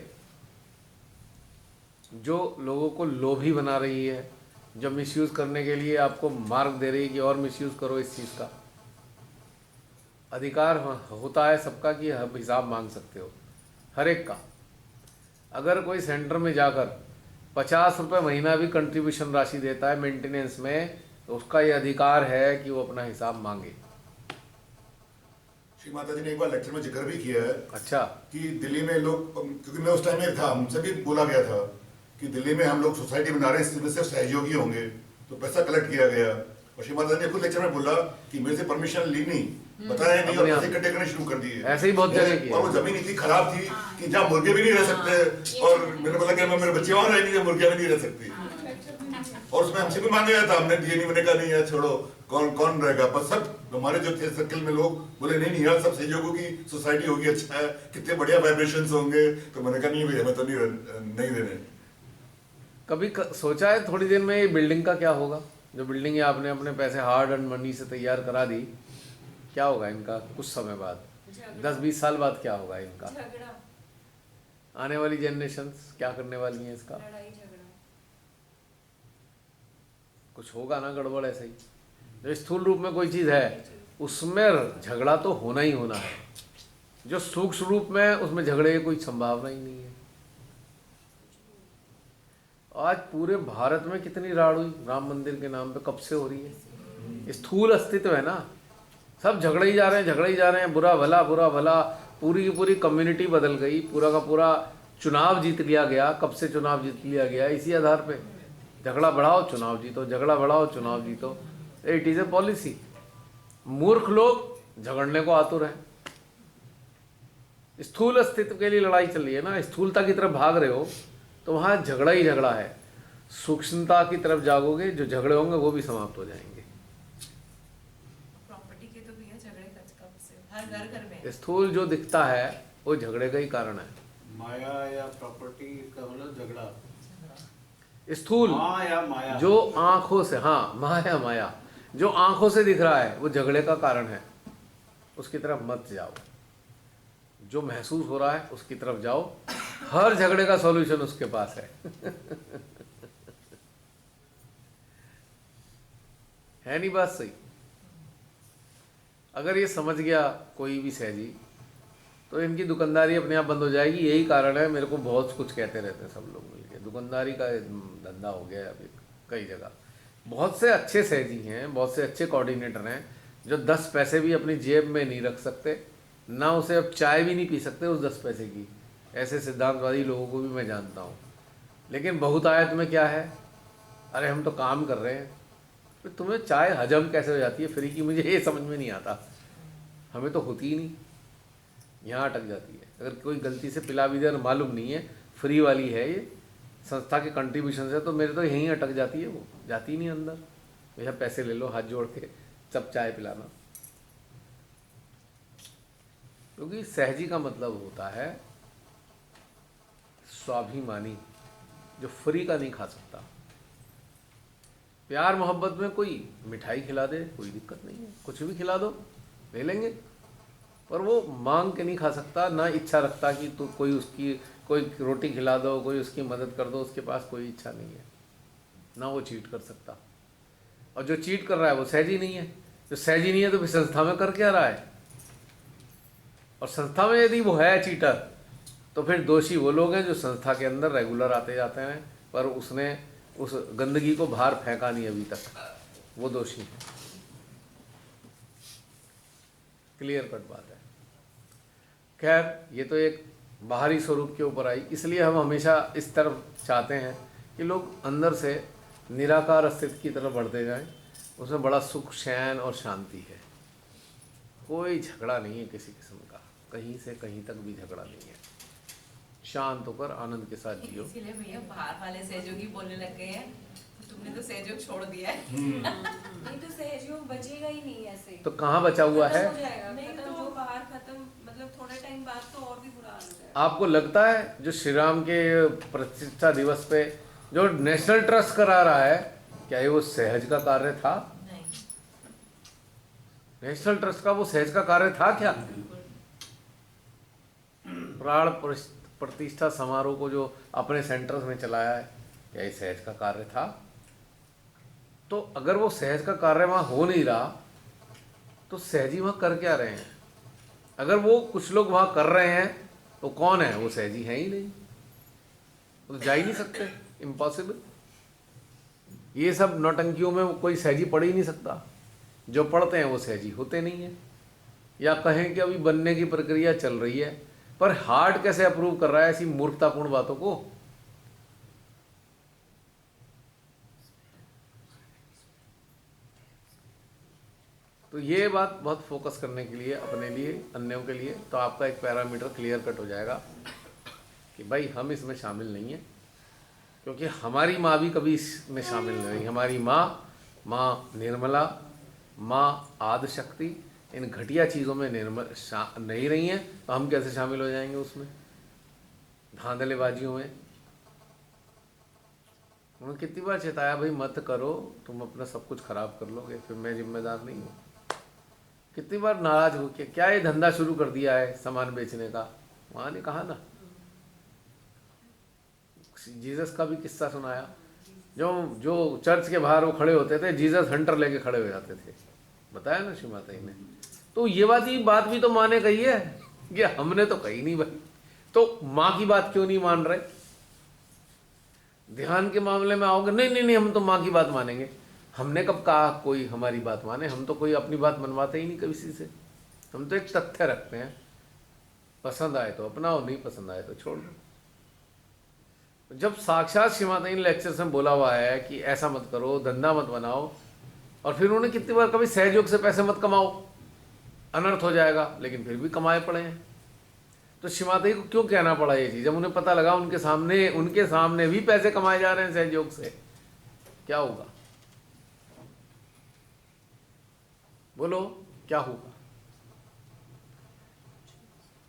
S1: जो लोगों को लोभी बना रही है, जो मिसयूज़ करने के लिए आपको मार्ग दे रही है कि और मिसयूज़ करो इस चीज़ का। अधिकार होता है सबका कि आप हिसाब मांग सकते हो हर एक का। अगर कोई सेंटर में जाकर 50 रुपये महीना भी कंट्रीब्यूशन राशि देता है मेंटेनेंस में, तो उसका ये अधिकार है कि वो अपना हिसाब मांगे।
S2: श्री माता जी ने एक बार लेक्चर में जिक्र भी किया है।
S1: अच्छा।
S2: कि दिल्ली में लोग, क्योंकि मैं उस टाइम में था, हमसे भी बोला गया था कि दिल्ली में हम लोग सोसाइटी बना रहे हैं, इसमें सिर्फ सहयोगी होंगे, तो पैसा कलेक्ट किया गया। और श्री माता जी ने खुद लेक्चर में बोला कि मेरे से परमिशन ली नहीं, बताया नहीं, और पैसे इकट्ठे करने शुरू कर दिए।
S1: ऐसे ही बहुत जगह किया।
S2: और वो जमीन इतनी खराब थी कि जहाँ मुर्गे भी नहीं रह सकते, और मैंने बोला कि मेरे बच्चे वहां रहेंगे, मुर्गियां भी नहीं रह सकती। और उसमें हमसे भी मांगा गया था, हमने दिए नहीं, मैंने कहा नहीं यार छोड़ो, कौन रहेगा। पर सब हमारे जो थे सर्कल में लोग बोले नहीं यार, सब सहयोगों की सोसाइटी होगी, अच्छा है, कितने बढ़िया वाइब्रेशंस होंगे। तो मैंने कहा नहीं भैया, मैं तो नहीं देने।
S1: कभी सोचा है थोड़ी देर में ये बिल्डिंग का क्या होगा? जो बिल्डिंग है आपने अपने पैसे हार्ड एंड मनी से तैयार करा दी, क्या होगा इनका कुछ समय बाद, 10-20 साल बाद क्या होगा इनका?
S3: झगड़ा,
S1: आने वाली जनरेशन्स क्या करने वाली हैं इसका?
S3: लड़ाई झगड़ा,
S1: कुछ होगा ना गड़बड़ ऐसे ही। जो स्थूल रूप में कोई चीज़ है उसमें झगड़ा तो होना ही होना है, जो सूक्ष्म रूप में उसमें झगड़े की कोई संभावना ही नहीं है। आज पूरे भारत में कितनी राड़ हुई राम मंदिर के नाम पे, कब से हो रही है? स्थूल अस्तित्व है ना, सब झगड़े ही जा रहे हैं, झगड़े ही जा रहे हैं, बुरा भला बुरा भला, पूरी की पूरी कम्युनिटी बदल गई, पूरा का पूरा चुनाव जीत लिया गया। कब से चुनाव जीत लिया गया? इसी आधार पे, झगड़ा बढ़ाओ चुनाव जीतो, झगड़ा बढ़ाओ चुनाव जीतो। It is a policy. मूर्ख लोग झगड़ने को आतुर हैं। स्थूल अस्तित्व के लिए लड़ाई चल रही है ना, स्थूलता की तरफ भाग रहे हो तो वहाँ झगड़ा ही झगड़ा है। सूक्ष्मता की तरफ जागोगे, जो झगड़े होंगे वो भी समाप्त हो जाएंगे।
S3: प्रॉपर्टी के तो भी है झगड़े कब से, हर घर में।
S1: स्थूल जो दिखता है वो झगड़े का ही कारण है।
S8: माया या प्रॉपर्टी का मतलब झगड़ा,
S1: स्थूल
S8: या माया,
S1: जो आंखों से, हाँ माया, जो आंखों से दिख रहा है वो झगड़े का कारण है, उसकी तरफ मत जाओ। जो महसूस हो रहा है उसकी तरफ जाओ, हर झगड़े का सॉल्यूशन उसके पास है। है नहीं बात सही? अगर ये समझ गया कोई भी सहजी, तो इनकी दुकानदारी अपने आप बंद हो जाएगी। यही कारण है, मेरे को बहुत कुछ कहते रहते हैं सब लोग मिलके, दुकानदारी का धंधा हो गया है अभी कई जगह। बहुत से अच्छे सहजी हैं, बहुत से अच्छे कोऑर्डिनेटर हैं जो 10 पैसे भी अपनी जेब में नहीं रख सकते, ना उसे अब चाय भी नहीं पी सकते उस 10 पैसे की। ऐसे सिद्धांतवादी लोगों को भी मैं जानता हूँ। लेकिन बहुतायत में क्या है, अरे हम तो काम कर रहे हैं, फिर तुम्हें चाय हजम कैसे हो जाती है फ्री की? मुझे ये समझ में नहीं आता। हमें तो होती ही नहीं, यहाँ अटक जाती है। अगर कोई गलती से पिला भी दे और मालूम नहीं है फ्री वाली है ये, संस्था के कंट्रीब्यूशन से, तो मेरे तो यहीं अटक जाती है, वो जाती ही नहीं अंदर। भैया पैसे ले लो हाथ जोड़ के, सब चाय पिलाना। क्योंकि सहजी का मतलब होता है स्वाभिमानी, जो फ्री का नहीं खा सकता। प्यार मोहब्बत में कोई मिठाई खिला दे कोई दिक्कत नहीं है, कुछ भी खिला दो ले लेंगे, पर वो मांग के नहीं खा सकता, ना इच्छा रखता कि तो कोई रोटी खिला दो, कोई उसकी मदद कर दो, उसके पास कोई इच्छा नहीं है, ना वो चीट कर सकता। और जो चीट कर रहा है वो सहजी नहीं है। जो सहजी नहीं है तो फिर संस्था में कर क्या रहा है? और संस्था में यदि वो है चीटर, तो फिर दोषी वो लोग हैं जो संस्था के अंदर रेगुलर आते जाते हैं, पर उसने उस गंदगी को बाहर फेंका नहीं अभी तक, वो दोषी है। क्लियर कट बात है। खैर, ये तो एक बाहरी स्वरूप के ऊपर आई। इसलिए हम हमेशा इस तरफ चाहते हैं कि लोग अंदर से निराकार अस्तित्व की तरफ बढ़ते जाएं। उसमें बड़ा सुख, चैन और शांति है। कोई झगड़ा नहीं है किसी किस्म का, कहीं से कहीं तक भी झगड़ा नहीं है। शांत होकर आनंद के साथ जियो।
S9: इसीलिए भैया बाहर वाले सहयोगी बोलने लग गए हैं, तुमने तो सहयोग छोड़ दिया है।
S4: नहीं तो सहयोग बचेगा ही नहीं ऐसे।
S1: तो कहाँ बचा हुआ है?
S7: नहीं तो जो बाहर खत्म, मतलब थोड़े टाइम बाद तो और भी बुरा हाल हो जाएगा।
S1: आपको लगता है जो श्री राम के प्रतिष्ठा दिवस पे जो नेशनल ट्रस्ट करा रहा है, क्या ये वो सहज का कार्य था?
S9: नहीं,
S1: नेशनल ट्रस्ट का वो सहज का कार्य था क्या? प्राण प्रतिष्ठा समारोह को जो अपने सेंटर्स में चलाया है, क्या ये सहज का कार्य था? तो अगर वो सहज का कार्य वहाँ हो नहीं रहा तो सहजी वहाँ कर क्या रहे हैं? अगर वो कुछ लोग वहाँ कर रहे हैं तो कौन है? वो सहजी है ही नहीं, वो तो जा ही नहीं सकते, इम्पॉसिबल। ये सब नौटंकियों में कोई सहजी पढ़ ही नहीं सकता। जो पढ़ते हैं वो सहजी होते नहीं है, या कहें कि अभी बनने की प्रक्रिया चल रही है। पर हार्ट कैसे अप्रूव कर रहा है ऐसी मूर्खतापूर्ण बातों को? तो ये बात बहुत फोकस करने के लिए, अपने लिए, अन्यों के लिए, तो आपका एक पैरामीटर क्लियर कट हो जाएगा कि भाई हम इसमें शामिल नहीं हैं, क्योंकि हमारी माँ भी कभी इसमें शामिल नहीं रही। हमारी माँ निर्मला, माँ आदिशक्ति इन घटिया चीज़ों में नहीं रही हैं, तो हम कैसे शामिल हो जाएंगे उसमें? धांधलेबाजियों में। उन्होंने कितनी बार चेताया, भाई मत करो, तुम अपना सब कुछ खराब कर लोगे, फिर मैं जिम्मेदार नहीं हूँ। कितनी बार नाराज हो के क्या ये धंधा शुरू कर दिया है सामान बेचने का? वहाँ ने कहा ना, जीसस का भी किस्सा सुनाया। जो चर्च के बाहर वो खड़े होते थे, जीसस हंटर लेके खड़े हो जाते थे, बताया ना श्री माता जी ने। तो ये बात भी तो माँ ने कही है, कि हमने तो कही नहीं भाई। तो माँ की बात क्यों नहीं मान रहे? ध्यान के मामले में आओगे, नहीं हम तो माँ की बात मानेंगे। हमने कब कहा कोई हमारी बात माने? हम तो कोई अपनी बात मनवाते ही नहीं किसी से। हम तो एक तथ्य रखते हैं, पसंद आए तो अपनाओ, नहीं पसंद आए तो छोड़ दो। जब साक्षात श्री माता जी ने लेक्चर्स में बोला हुआ है कि ऐसा मत करो, धंधा मत बनाओ, और फिर उन्होंने कितनी बार कभी सहयोग से पैसे मत कमाओ, अनर्थ हो जाएगा, लेकिन फिर भी कमाए पड़े हैं। तो श्री माता जी को क्यों कहना पड़ा ये चीज़? जब उन्हें पता लगा उनके सामने भी पैसे कमाए जा रहे हैं सहयोग से, क्या होगा? बोलो क्या होगा?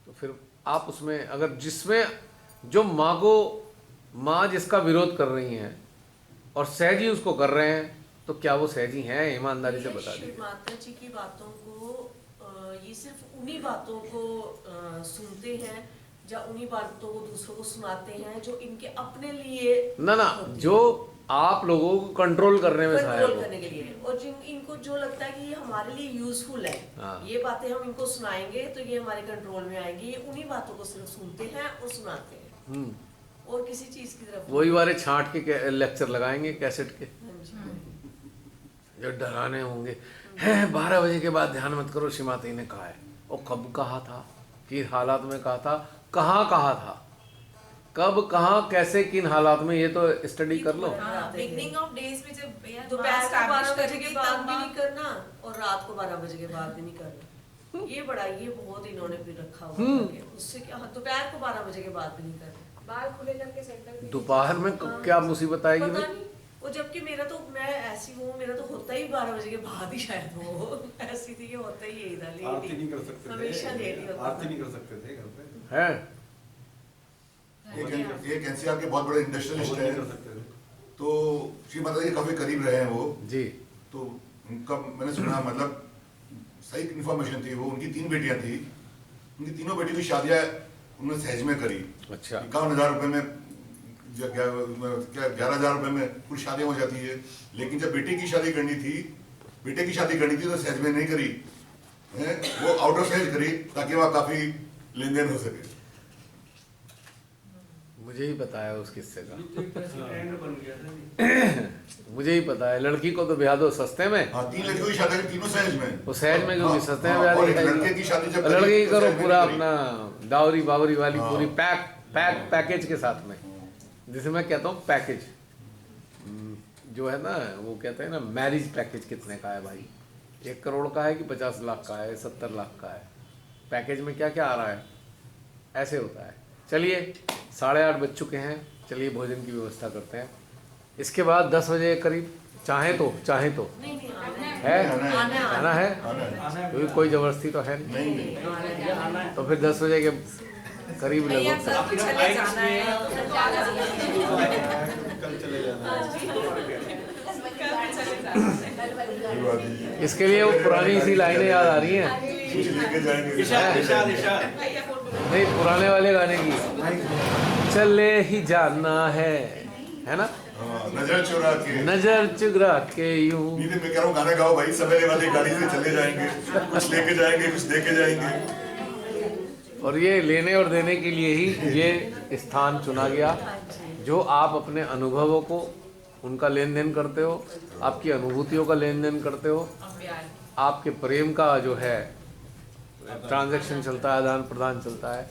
S1: तो फिर आप उसमें अगर जिसमें जो माँ जिसका विरोध कर रही हैं और सहजी उसको कर रहे हैं, तो क्या वो सहजी हैं? ईमानदारी से बता दीजिए।
S3: माता जी की बातों को ये सिर्फ उन्हीं बातों को सुनते हैं, या उन्हीं बातों को दूसरों को सुनाते हैं जो इनके अपने लिए
S1: ना जो आप लोगों को कंट्रोल करने में सहायक
S3: कंट्रोल
S1: हो।
S3: करने के लिए, और जिन इनको जो लगता है कि ये हमारे लिए यूजफुल है,
S1: हाँ।
S3: ये बातें हम इनको सुनाएंगे तो ये हमारे कंट्रोल में आएंगी, ये उन्हीं बातों को सिर्फ सुनते हैं और सुनाते हैं, और किसी चीज की तरफ
S1: वही वाले छांट के लेक्चर लगाएंगे कैसेट के,
S3: हाँ जी।
S1: जो डराने होंगे। है 12 बजे के बाद ध्यान मत करो, श्री माता जी ने कहा है। और कब कहा था, किन हालात में कहा था, कहाँ कहा था, कब कहाँ कैसे किन हालात में, ये तो स्टडी कर लो।
S9: बिगनिंग ऑफ डेज में जब भैया
S3: दोपहर को 12 बजे के
S9: करेंगे
S3: बाद
S9: तब
S3: भी नहीं करना, और रात को 12 बजे के बाद भी नहीं करना। ये बहुत इन्होंने भी रखा हुआ है। उससे क्या, दोपहर को 12 बजे के बाद भी नहीं करना।
S6: बाल खुले करके सेंटर
S1: दोपहर में क्या मुसीबत आएगी
S3: पता
S1: भाई?
S3: नहीं, और जबकि मैं ऐसी हूँ, मेरा तो होता ही 12 बजे के बाद ही शायद वो ऐसी थी कि होता ही यही था।
S10: आरती नहीं कर सकते थे,
S3: हमेशा लेट ही होता था।
S10: आरती नहीं कर सकते थे घर पे।
S1: है
S2: एक एनसीआर के बहुत बड़े इंडस्ट्रियलिस्ट
S10: नहीं कर
S2: हैं,
S10: सकते थे।
S2: तो श्री माता जी काफी करीब रहे हैं वो
S1: जी।
S2: तो उनका मैंने सुना, मतलब सही इन्फॉर्मेशन थी वो। उनकी 3 बेटियां थी, उनकी तीनों बेटियों की शादियां उन्होंने सहज में करी।
S1: अच्छा।
S2: 51,000 रुपए में, 11,000 रुपए में पूरी शादी हो जाती है। लेकिन जब बेटे की शादी करनी थी तो सहज में नहीं करी, वो आउट ऑफ सहज करी, ताकि वहाँ काफी लेन देन हो सके।
S1: मुझे ही पता है उस किस्से का।
S10: ट्रेंड बन गया था।
S1: मुझे ही पता है, लड़की को तो ब्याह दो सस्ते में।
S2: हाँ, 3 लड़कियों की शादी तीनों सहज में।
S1: वो सहज में क्योंकि सस्ते में
S2: हाँ,
S1: ब्याह
S2: और
S1: दी
S2: एक लड़के की शादी जब करी,
S1: लड़की
S2: तो
S1: करो
S2: सहज में
S1: पूरा
S2: करी।
S1: अपना दावरी बावरी वाली
S2: हाँ।
S1: पूरी पैकेज के साथ में, जिसे मैं कहता हूँ पैकेज जो है ना, वो कहते हैं ना मैरिज पैकेज कितने का है भाई, 1 करोड़ का है कि 50 लाख का है, 70 लाख का है, पैकेज में क्या क्या आ रहा है, ऐसे होता है। चलिए 8:30 बज चुके हैं, चलिए भोजन की व्यवस्था करते हैं। इसके बाद 10 बजे करीब चाहें तो
S3: नहीं
S1: है
S3: आना है।
S1: आना है क्योंकि कोई ज़बरदस्ती तो है नहीं, तो फिर 10 बजे के करीब
S3: भैया
S1: लगभग
S3: कल चले जाना है।
S8: कल चले जाना
S1: इसके लिए वो पुरानी सी लाइनें याद आ रही हैं,
S2: कुछ लेके जाएंगे।
S1: नहीं पुराने वाले गाने की, चले ही जाना है ना,
S2: हाँ, नजर चुरा के।
S1: नजर चुरा के यूं।
S2: नहीं तो मैं कह रहा हूँ गाना गाओ भाई, सवेरे वाली गाड़ी से चले जाएंगे, कुछ लेके जाएंगे, कुछ देके जाएंगे।
S1: और ये लेने और देने के लिए ही ये स्थान चुना गया, जो आप अपने अनुभवों को उनका लेन देन करते हो, आपकी अनुभूतियों का लेन देन करते हो, आपके प्रेम का जो है ट्रांजैक्शन चलता है, आदान प्रदान चलता है।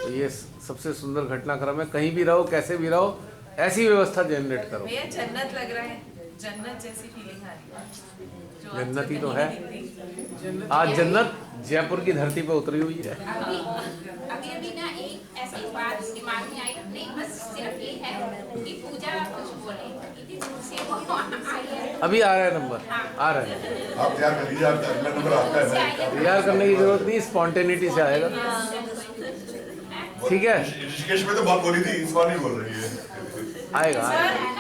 S1: तो ये सबसे सुंदर घटनाक्रम है। कहीं भी रहो, कैसे भी रहो, ऐसी व्यवस्था जनरेट करो।
S9: भैया जन्नत लग रहा है, जन्नत जैसी फीलिंग आ रही है। जो
S1: जन्नत
S9: आपसे
S1: ही तो
S9: कहीं
S1: है।
S9: नहीं दिख रही।
S1: आज जन्नत जयपुर की धरती पर उतरी हुई है।
S11: अभी ना एक ऐसी बात दिमाग में आई, नहीं बस सिर्फ ये है कि पूजा कुछ बोले इतनी दूर से वो आई है।
S1: अभी आ रहा है नंबर, आ रहा है।
S2: आप तैयार कर लीजिए, आपका अगला नंबर आपका है।
S1: तैयार करने की जरूरत नहीं, स्पॉन्टेनिटी से आएगा। ठीक है,
S2: ऋषिकेश में तो बात बोली थी, इस बार नहीं बोल रही है।
S1: आएगा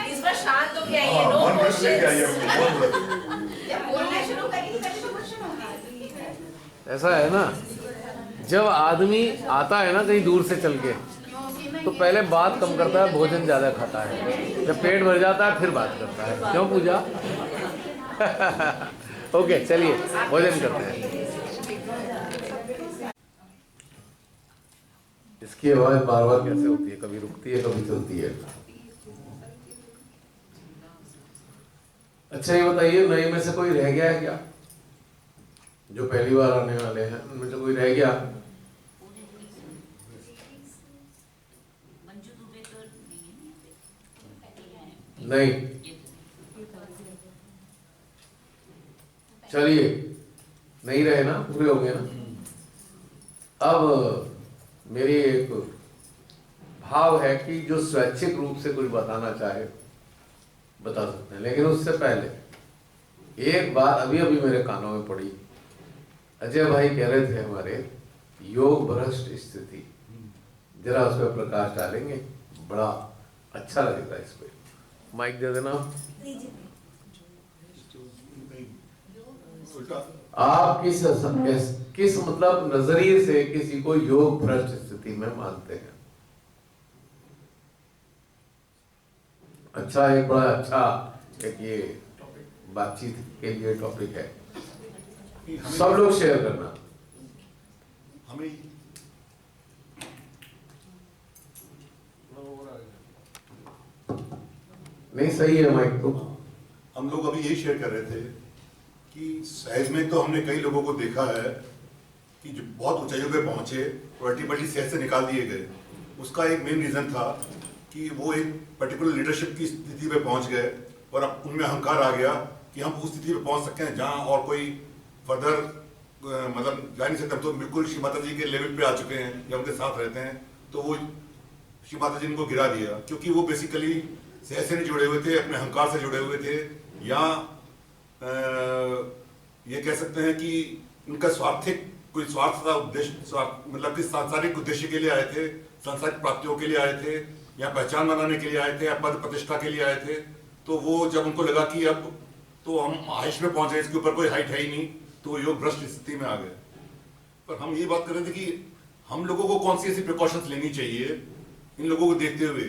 S3: इस बार शांत हो गया ये,
S2: हाँ,
S3: नो
S2: मन खुश लेके आई है
S3: क्वेश्चन।
S2: मुझे, बहुत बड़ा।
S11: जब बोलना शुरू करेंगे तभी तो क्वेश्चन होगा।
S1: ऐसा है ना, जब आदमी आता है ना कहीं दूर से चल के, तो पहले बात कम करता है, भोजन ज़्यादा खाता है, जब पेट भर जाता है फिर बात करता है। क्यों पूजा? ओके चलिए भोजन करते हैं। इसकी आवाज़ बार बार कैसे होती है, कभी रुकती है कभी चलती है। अच्छा ये बताइए, नए में से कोई रह गया है क्या? जो पहली बार आने वाले हैं उनमें से कोई रह गया? नहीं, चलिए नहीं रहे ना, पूरे हो गए ना। अब मेरी एक भाव है कि जो स्वैच्छिक रूप से कुछ बताना चाहे बता सकते हैं, लेकिन उससे पहले एक बात अभी अभी मेरे कानों में पड़ी। अजय भाई कह रहे थे हमारे योग भ्रष्ट स्थिति, जरा उस पर प्रकाश डालेंगे, बड़ा अच्छा लगेगा। इस पे माइक दे देना। आप किस मतलब नजरिए से किसी को योग भ्रष्ट स्थिति में मानते हैं? अच्छा, एक बड़ा अच्छा एक ये बातचीत के लिए टॉपिक है, सब लोग शेयर करना।
S2: हमें
S1: नहीं सही है माइक तो।
S2: हम लोग अभी यही शेयर कर रहे थे कि सहज में तो हमने कई लोगों को देखा है कि जो बहुत ऊंचाइयों पे पहुंचे और अल्टीमेटली सहज से निकाल दिए गए। उसका एक मेन रीजन था कि वो एक पर्टिकुलर लीडरशिप की स्थिति पे पहुंच गए और अब उनमें अहंकार आ गया कि हम उस स्थिति पे पहुंच सकते हैं जहां और कोई फर्दर मतलब जा नहीं सकता। तो बिल्कुल श्री माता जी के लेवल पे आ चुके हैं या उनके साथ रहते हैं, तो वो श्री माता जी ने उनको गिरा दिया क्योंकि वो बेसिकली सहज से नहीं जुड़े हुए थे, अपने अहंकार से जुड़े हुए थे, या ये कह सकते हैं कि उनका स्वार्थिक कोई स्वार्थ का उद्देश्य, मतलब कि सांसारिक उद्देश्य के लिए आए थे, सांसारिक प्राप्तियों के लिए आए थे, या पहचान बनाने के लिए आए थे, या पद प्रतिष्ठा के लिए आए थे। तो वो जब उनको लगा कि अब तो हम हाइट में पहुंचे, इसके ऊपर कोई हाइट है ही नहीं, तो वो योग भ्रष्ट स्थिति में आ गए। पर हम ये बात कर रहे थे कि हम लोगों को कौन सी ऐसी प्रिकॉशंस लेनी चाहिए इन लोगों को देखते हुए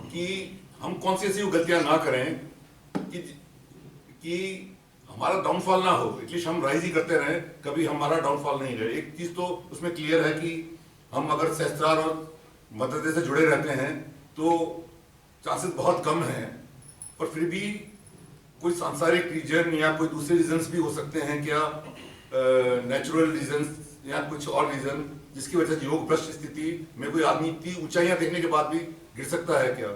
S2: कि हम कौन सी ऐसी गलतियां ना करें कि हमारा डाउनफॉल ना हो। एटलीस्ट हम राइज ही करते रहें, कभी हमारा डाउनफॉल नहीं रहे। एक चीज तो उसमें क्लियर है कि हम अगर सहस्त्रार और मदरसे से जुड़े रहते हैं तो चांसेस बहुत कम हैं, पर फिर भी कोई सांसारिक रीजन या कोई दूसरे रीजंस भी हो सकते हैं क्या, नेचुरल रीजंस या कुछ और रीजन जिसकी वजह से योग भ्रष्ट स्थिति में कोई आदमी इतनी ऊंचाइयां देखने के बाद भी गिर सकता है क्या,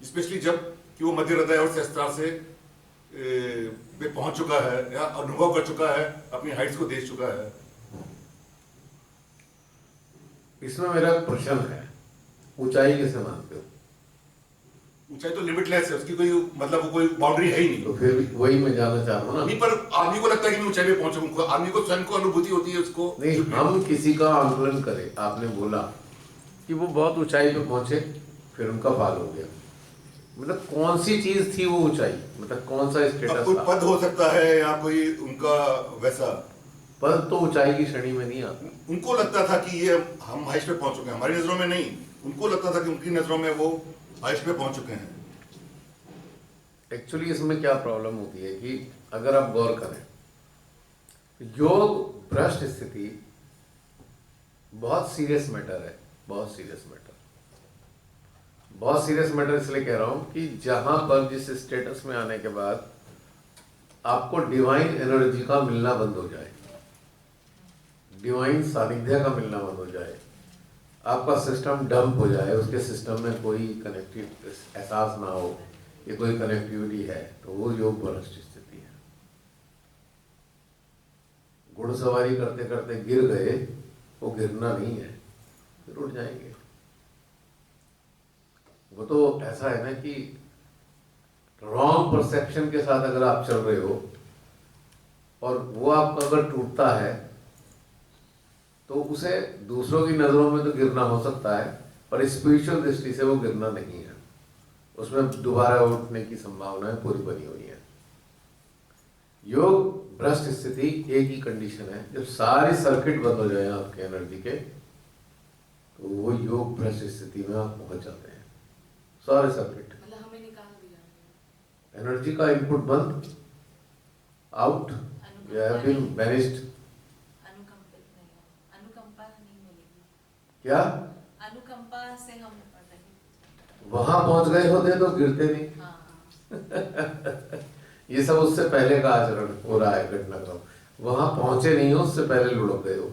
S2: स्पेशली जब कि वो मध्य हृदय और सहस्त्रार से पे पहुंच चुका है या अनुभव कर चुका है, अपनी हाइट्स को देख चुका है।
S1: इसमें मेरा प्रश्न है, ऊंचाई किसे मानते हो?
S2: ऊंचाई तो लिमिटलेस है, उसकी कोई मतलब कोई बाउंड्री है ही नहीं।
S1: तो फिर वही मैं जानना चाह रहा हूँ ना।
S2: नहीं, पर आदमी को लगता है कि मैं ऊंचाई पे पहुंचूंगा, आदमी को स्वयं को अनुभूति होती है उसको।
S1: नहीं, हम किसी का आंदोलन करें, आपने बोला कि वो बहुत ऊंचाई पे पहुंचे फिर उनका फाल हो गया, मतलब कौन सी चीज थी वो ऊंचाई, मतलब कौन सा स्टेटस
S2: कोई
S1: था?
S2: पद हो सकता है या कोई उनका वैसा
S1: पद तो ऊंचाई की श्रेणी में नहीं आता।
S2: उनको लगता था कि ये हम हाइट पे पहुंच चुके हैं, हमारी नजरों में नहीं, उनको लगता था कि उनकी नजरों में वो हाइट पे पहुंच चुके हैं।
S1: एक्चुअली इसमें क्या प्रॉब्लम होती है कि अगर आप गौर करें, योग भ्रष्ट स्थिति बहुत सीरियस मैटर है, बहुत सीरियस मैटर। बहुत सीरियस मैटर इसलिए कह रहा हूं कि जहां पर जिस स्टेटस में आने के बाद आपको डिवाइन एनर्जी का मिलना बंद हो जाए, डिवाइन सानिध्य का मिलना बंद हो जाए, आपका सिस्टम डंप हो जाए, उसके सिस्टम में कोई कनेक्टिव एहसास ना हो कि कोई कनेक्टिविटी है, तो वो योग भ्रष्ट स्थिति है। घुड़सवारी करते करते गिर गए, वो गिरना नहीं है, फिर उठ जाएंगे। वो तो ऐसा है ना कि रॉन्ग परसेप्शन के साथ अगर आप चल रहे हो और वो आपका अगर टूटता है तो उसे दूसरों की नजरों में तो गिरना हो सकता है, पर स्पिरिचुअल दृष्टि से वो गिरना नहीं है, उसमें दोबारा उठने की संभावनाएं पूरी बनी हुई है। योग भ्रष्ट स्थिति एक ही कंडीशन है, जब सारी सर्किट बंद हो जाए आपके एनर्जी के, तो वो योग भ्रष्ट स्थिति में आप पहुंच जाते हैं। सारे सर्किट,
S6: मतलब हमें निकाल दिया,
S1: एनर्जी का इनपुट बंद, out, you have been banished.
S9: अनुकंपा नहीं मिलेगी
S1: क्या
S9: अनुकंपा से हम
S1: वहां पहुंच गए होते तो गिरते नहीं।
S9: हाँ।
S1: ये सब उससे पहले का आचरण हो रहा है, घटनाक्रम। वहां पहुंचे नहीं हो, उससे पहले लुढ़क गए हो।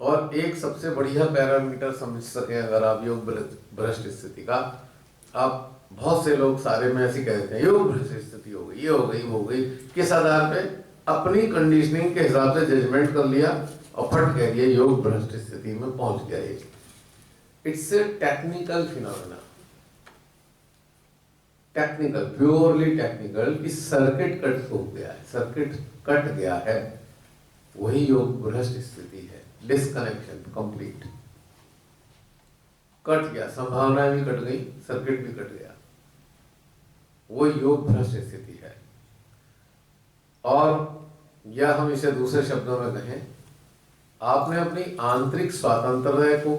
S1: और एक सबसे बढ़िया पैरामीटर समझ सके अगर आप योग भ्रष्ट स्थिति का, आप बहुत से लोग सारे में ऐसे कहते हैं योग भ्रष्ट स्थिति हो गई, ये हो गई, वो हो गई, किस आधार पे? अपनी कंडीशनिंग के हिसाब से जजमेंट कर लिया और फट कह दिया योग भ्रष्ट स्थिति में पहुंच गया। ये it's a technical phenomena, technical, purely technical, कि सर्किट कट हो गया है, सर्किट कट गया है, वही योग भ्रष्ट स्थिति है। डिस्कनेक्शन कंप्लीट, कट गया, संभावनाएं भी कट गई, सर्किट भी कट गया, वो योग भ्रष्ट स्थिति है। और या हम इसे दूसरे शब्दों में कहें, आपने अपनी आंतरिक स्वातंत्रता को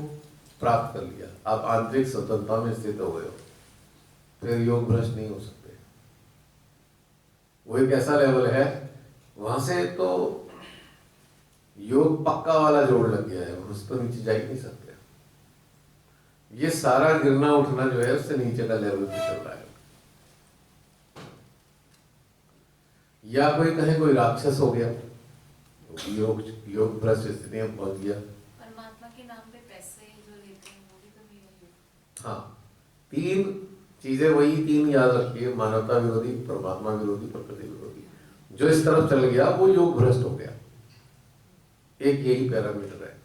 S1: प्राप्त कर लिया, आप आंतरिक स्वतंत्रता में स्थित हो गए हो, फिर योग भ्रष्ट नहीं हो सकते। वो एक ऐसा लेवल है, वहां से तो योग पक्का वाला जोड़ लग गया है, उस तो नीचे जा ही नहीं सकते। ये सारा गिरना उठना जो है उससे नीचे का लेवल पे चल रहा है। या कोई कहे कोई राक्षस हो गया, योग भ्रष्ट स्थिति में पहुंच गया।
S9: परमात्मा के नाम पे पैसे जो लेते हैं वो भी तो नहीं है।
S1: हाँ, तीन चीजें वही तीन याद रखिए, मानवता विरोधी, परमात्मा विरोधी, प्रकृति विरोधी। जो इस तरफ चल गया वो योग भ्रष्ट हो गया, एक यही पैरामीटर है।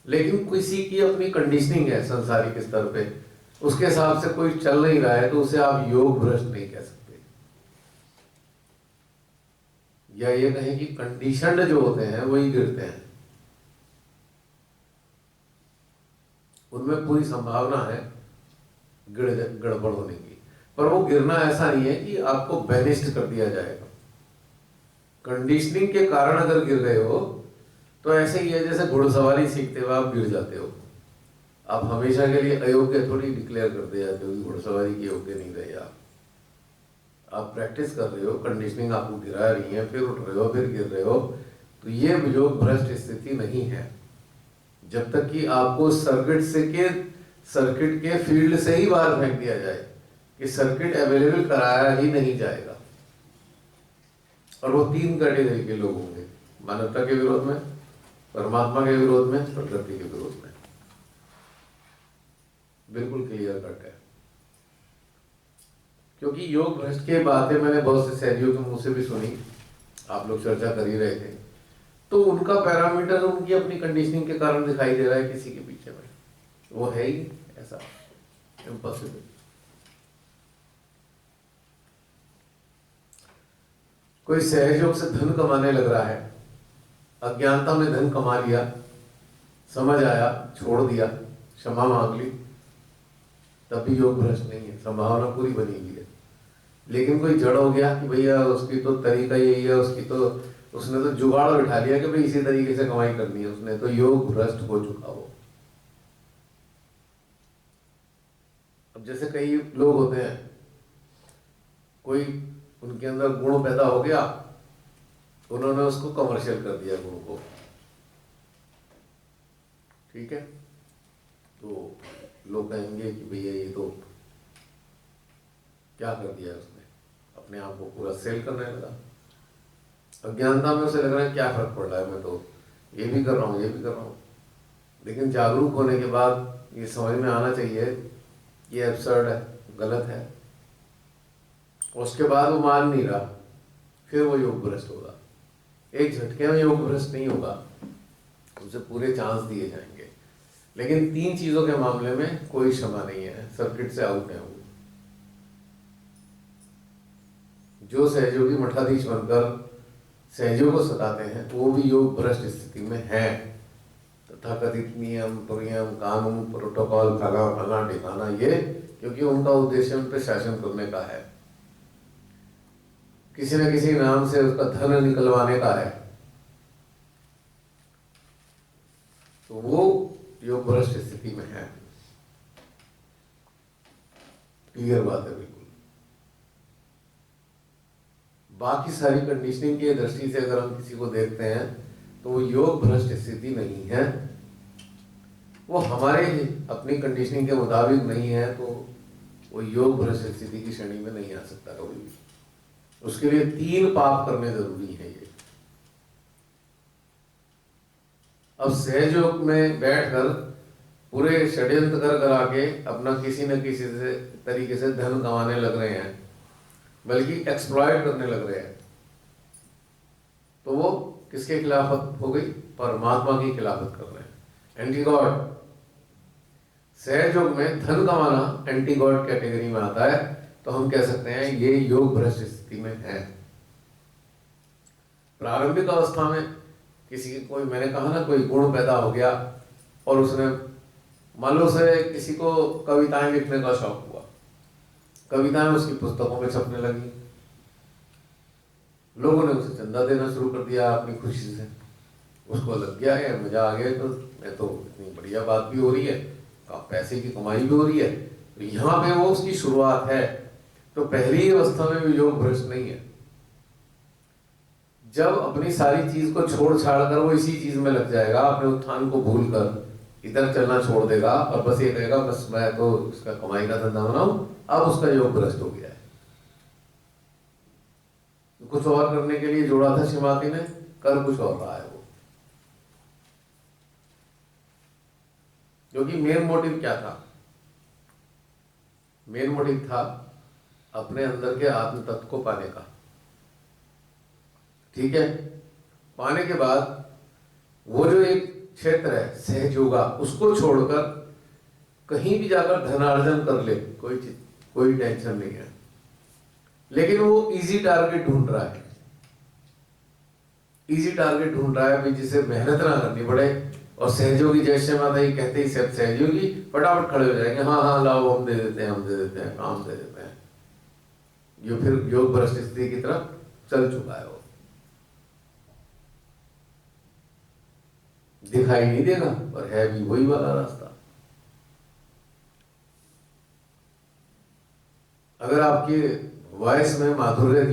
S1: लेकिन किसी की अपनी कंडीशनिंग है संसारिक स्तर पे, उसके हिसाब से कोई चल नहीं रहा है तो उसे आप योग भ्रष्ट नहीं कह सकते। या ये कहें कि कंडीशनड जो होते हैं वही गिरते हैं, उनमें पूरी संभावना है गड़बड़ होने की, पर वो गिरना ऐसा नहीं है कि आपको बैनिस्ड कर दिया जाएगा। कंडीशनिंग के कारण अगर गिर गए हो तो ऐसे ही है जैसे घुड़सवारी सीखते हुए आप गिर जाते हो, आप हमेशा के लिए अयोग्य थोड़ी डिक्लेयर करते जाते हो कि घुड़सवारी के योग्य नहीं रहे आप प्रैक्टिस कर रहे हो, कंडीशनिंग आपको गिरा रही है, फिर उठ रहे हो, फिर गिर रहे हो, तो ये योग भ्रष्ट स्थिति नहीं है। जब तक कि आपको सर्किट के फील्ड से ही बाहर फेंक दिया जाए कि सर्किट अवेलेबल कराया ही नहीं जाएगा। और वो 3 कैटेगरी के लोग होंगे, मानवता के विरोध में, परमात्मा के विरोध में, प्रकृति के विरोध में। बिल्कुल क्लियर कट है। क्योंकि योग भ्रष्ट की बातें मैंने बहुत से सहयोगियों के मुंह से भी सुनी, आप लोग चर्चा कर ही रहे थे, तो उनका पैरामीटर उनकी अपनी कंडीशनिंग के कारण दिखाई दे रहा है किसी के पीछे में, वो है ही ऐसा, इम्पॉसिबल। कोई सहयोग से धन कमाने लग रहा है, अज्ञानता में धन कमा लिया, समझ आया, छोड़ दिया, क्षमा मांग ली, तब भी योग भ्रष्ट नहीं है, संभावना पूरी बनी हुई है। लेकिन कोई जड़ हो गया कि भैया उसकी तो तरीका यही है, उसने तो जुगाड़ बिठा लिया कि भाई इसी तरीके से कमाई करनी है उसने, तो योग भ्रष्ट हो चुका वो। अब जैसे कई लोग होते हैं, कोई उनके अंदर गुण पैदा हो गया, उन्होंने उसको कमर्शियल कर दिया गुण को, ठीक है, तो लोग कहेंगे कि भैया ये तो क्या कर दिया उसने, अपने आप को पूरा सेल करने लगा। अज्ञानता में उसे लग रहा है क्या फर्क पड़ रहा है, मैं तो ये भी कर रहा हूँ, ये भी कर रहा हूँ। लेकिन जागरूक होने के बाद ये समझ में आना चाहिए ये एब्सर्ड है, गलत है। उसके बाद वो मान नहीं रहा, फिर वो योग भ्रष्ट होगा। एक झटके में योग भ्रष्ट नहीं होगा, उसे पूरे चांस दिए जाएंगे। लेकिन 3 चीजों के मामले में कोई क्षमा नहीं है, सर्किट से आउट है वो। जो सहयोगी मठाधीश बनकर सहयोग को सताते हैं वो भी योग भ्रष्ट स्थिति में है। तथाकथित नियम, परियम, कानून, प्रोटोकॉल, फला ठिकाना, ये क्योंकि उनका उद्देश्य उन पर शासन करने का है, किसी न किसी नाम से उसका धन निकलवाने का है, तो वो योग भ्रष्ट स्थिति में है। क्लियर बात है बिल्कुल। बाकी सारी कंडीशनिंग की दृष्टि से अगर हम किसी को देखते हैं तो वो योग भ्रष्ट स्थिति नहीं है, वो हमारे अपनी कंडीशनिंग के मुताबिक नहीं है, तो वो योग भ्रष्ट स्थिति की श्रेणी में नहीं आ सकता कभी भी। उसके लिए 3 पाप करने जरूरी है ये। अब सहयोग में बैठकर पूरे षड्यंत्र करा के अपना किसी न किसी से तरीके से धन कमाने लग रहे हैं, बल्कि एक्सप्लॉइट करने लग रहे हैं, तो वो किसके खिलाफत हो गई? परमात्मा की खिलाफत कर रहे हैं, एंटी गॉड। सहयोग में धन कमाना एंटी गॉड कैटेगरी में आता है, तो हम कह सकते हैं ये योग भ्रष्ट स्थिति में है। प्रारंभिक अवस्था में किसी कोई, मैंने कहा ना, कोई गुण पैदा हो गया और उसने मान लो से किसी को कविताएं लिखने का शौक हुआ, कविताएं उसकी पुस्तकों में छपने लगी, लोगों ने उसे चंदा देना शुरू कर दिया अपनी खुशी से, उसको लग गया है मजा आ गया, तो मैं तो इतनी बढ़िया बात भी हो रही है, पैसे की कमाई भी हो रही है, तो यहाँ पे वो उसकी शुरुआत है। तो पहली अवस्था में भी योग भ्रष्ट नहीं है। जब अपनी सारी चीज को छोड़ छाड़ कर वो इसी चीज में लग जाएगा, अपने उत्थान को भूल कर इधर चलना छोड़ देगा और बस ये कहेगा बस मैं तो इसका कमाई का धंधा बनाऊं, अब उसका योग भ्रष्ट हो गया है। कुछ और करने के लिए जोड़ा था शिमाती ने, कर कुछ और रहा है वो। क्योंकि मेन मोटिव क्या था? मेन मोटिव था अपने अंदर के आत्म तत्व को पाने का, ठीक है। पाने के बाद वो जो एक क्षेत्र है सहयोगा, उसको छोड़कर कहीं भी जाकर धनार्जन कर ले, कोई टेंशन नहीं है। लेकिन वो इजी टारगेट ढूंढ रहा है, इजी टारगेट ढूंढ रहा है भाई जिसे मेहनत ना करनी पड़े। और सहयोगी जैसे माता जी कहते ही सब सहयोगी फटाफट खड़े हो जाएंगे, हाँ हाँ लाओ हम दे देते हैं, हम दे देते हैं, काम दे देते हैं। ये फिर योग भ्रष्ट स्थिति की तरफ चल चुका है। वो दिखाई नहीं देगा पर है भी वही वाला रास्ता। अगर आपके वॉइस में माधुर्य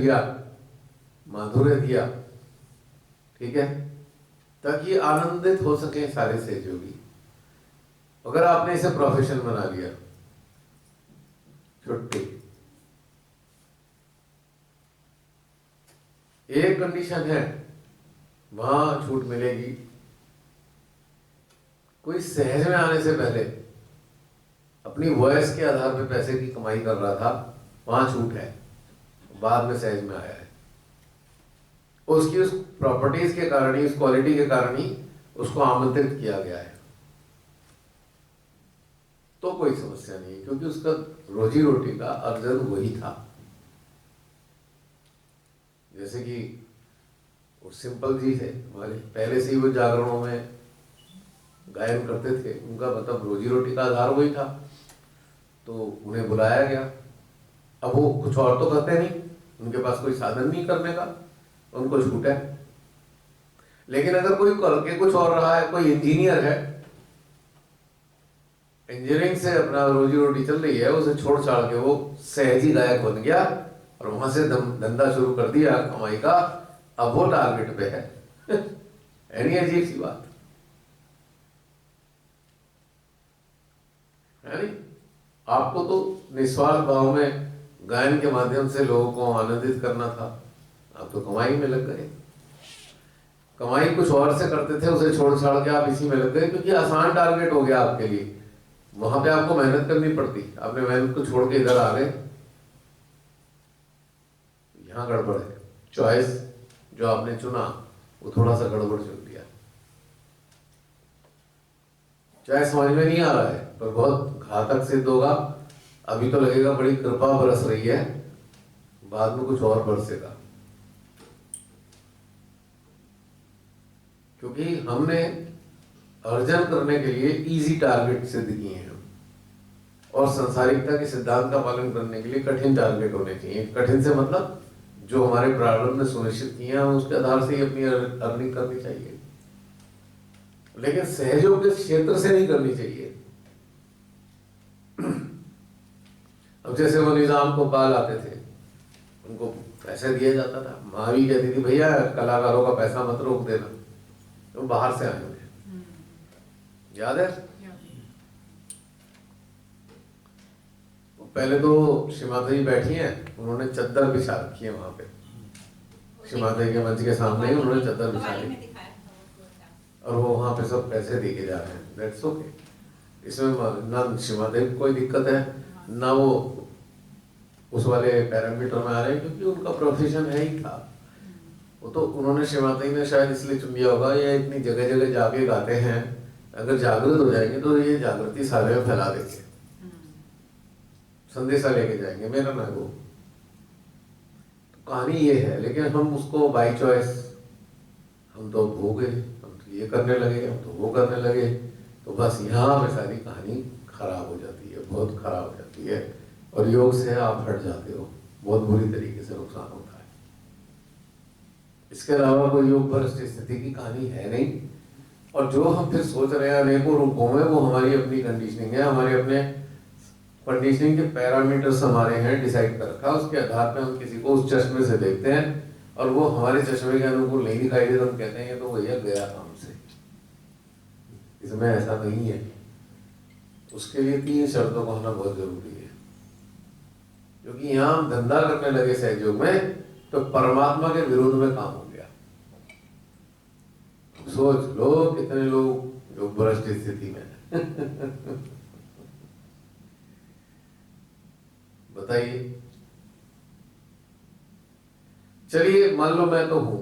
S1: दिया, ठीक है, ताकि आनंदित हो सके सारे सहयोगी, अगर आपने इसे प्रोफेशन बना लिया, छुट्टी, एक कंडीशन है, वहां छूट मिलेगी। कोई सहज में आने से पहले अपनी वॉइस के आधार पर पैसे की कमाई कर रहा था, वहां छूट है। बाद में सहज में आया है, उसकी उस प्रॉपर्टीज के कारण ही, उस क्वालिटी के कारण ही उसको आमंत्रित किया गया है, तो कोई समस्या नहीं है, क्योंकि उसका रोजी रोटी का अर्जन वही था। जैसे कि वो सिंपल जी थे हमारे, पहले से ही वो जागरणों में गायन करते थे, उनका मतलब रोजी रोटी का आधार वही था, तो उन्हें बुलाया गया। अब वो कुछ और तो करते नहीं, उनके पास कोई साधन नहीं करने का, उनको छूट है। लेकिन अगर कोई करके कुछ और रहा है, कोई इंजीनियर है, इंजीनियरिंग से अपना रोजी रोटी चल रही है, उसे छोड़ छाड़ के वो सहजी गायक बन गया और वहां से धंधा शुरू कर दिया कमाई का, अब वो टारगेट पे है। यानी अजीब सी बात है नहीं? आपको तो निस्वार्थ भाव में गायन के माध्यम से लोगों को आनंदित करना था, आप तो कमाई में लग गए। कमाई कुछ और से करते थे, उसे छोड़ छाड़ के आप इसी में लग गए, क्योंकि आसान टारगेट हो गया आपके लिए। वहां पे आपको मेहनत करनी पड़ती, आपने मेहनत को छोड़ के इधर आ गए। यहां गड़बड़ है, चॉइस जो आपने चुना वो थोड़ा सा गड़बड़ चुन दिया। चाहे समझ में नहीं आ रहा है, पर बहुत घातक सिद्ध होगा। अभी तो लगेगा बड़ी कृपा बरस रही है, बाद में कुछ और बरसेगा, क्योंकि हमने अर्जन करने के लिए इजी टारगेट सिद्ध किए हैं, और संसारिकता के सिद्धांत का पालन करने के लिए कठिन टारगेट होने चाहिए। कठिन से मतलब जो हमारे प्रारंभ में सुनिश्चित किए हैं, उसके आधार से ही अपनी अर्निंग करनी चाहिए, लेकिन सहयोग के क्षेत्र से नहीं करनी चाहिए। अब जैसे वो निजाम को पाल आते थे, उनको पैसे दिया जाता था, माँ भी कहती थी भैया कलाकारों का पैसा मत रोक देना, तो बाहर से आए होंगे, याद है? पहले तो श्रीमाता जी बैठी हैं, उन्होंने चद्दर बिछा रखी है वहां पे, श्रीमाता जी के मंच के सामने ही उन्होंने चद्दर बिछा ली, और वो वहां पे सब पैसे दे के जा रहे हैं। दैट्स ओके, इसमें ना श्रीमाता जी को कोई दिक्कत है, ना वो उस वाले पैरामीटर में आ रहे हैं, क्योंकि उनका प्रोफेशन है ही था। वो तो उन्होंने, श्रीमाता जी ने शायद इसलिए चुन लिया होगा, ये इतनी जगह जगह जाके गाते हैं, अगर जागृत हो जाएंगे तो ये जागृति सारे में फैला देंगे, संदेशा लेके जाएंगे, मेरा ना वो। तो कहानी ये है, लेकिन हम उसको बाई चॉइस, हम तो हो गए, हम तो ये करने लगे, हम तो वो करने लगे, तो बस यहाँ पे सारी कहानी खराब हो जाती है, बहुत खराब हो जाती है, और योग से आप हट जाते हो, बहुत बुरी तरीके से नुकसान होता है। इसके अलावा कोई योग भ्रष्ट स्थिति की कहानी है नहीं, और जो हम फिर सोच रहे हैं अनेकों रूपों में, वो हमारी अपनी कंडीशनिंग है, हमारे अपने कंडीशनिंग के पैरामीटर्स हमारे हैं, डिसाइड कर रखा, उसके आधार पे हम किसी को उस चश्मे से देखते हैं, और वो हमारे चश्मे के अनुकूल नहीं दिखाई दे, तो हम कहते हैं ये तो भैया गया काम से, इसमें ऐसा नहीं है। उसके लिए 3 शर्तों को होना बहुत जरूरी है, क्योंकि यहाँ हम धंधा करने लगे सहयोग में, तो परमात्मा के विरोध में काम हो गया। सोच लो कितने लोग जो भ्रष्ट स्थिति में बताइए। चलिए मान लो मैं तो हूं,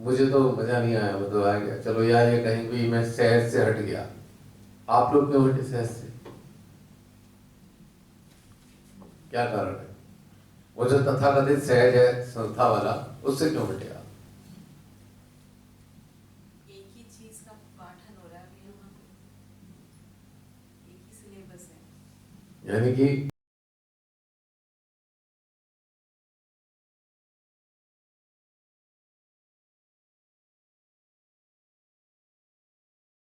S1: मुझे तो मजा नहीं आया, मतलब आ गया, चलो यार ये कहीं भी मैं सहज से हट गया, आप लोग क्यों हटे सहज से? क्या कारण है? वो जो तथाकथित सहज है संस्था वाला, उससे क्यों हटे आप?
S9: एक ही चीज का पाठन हो रहा है अभी, एक ही सिलेबस है,
S1: यानी कि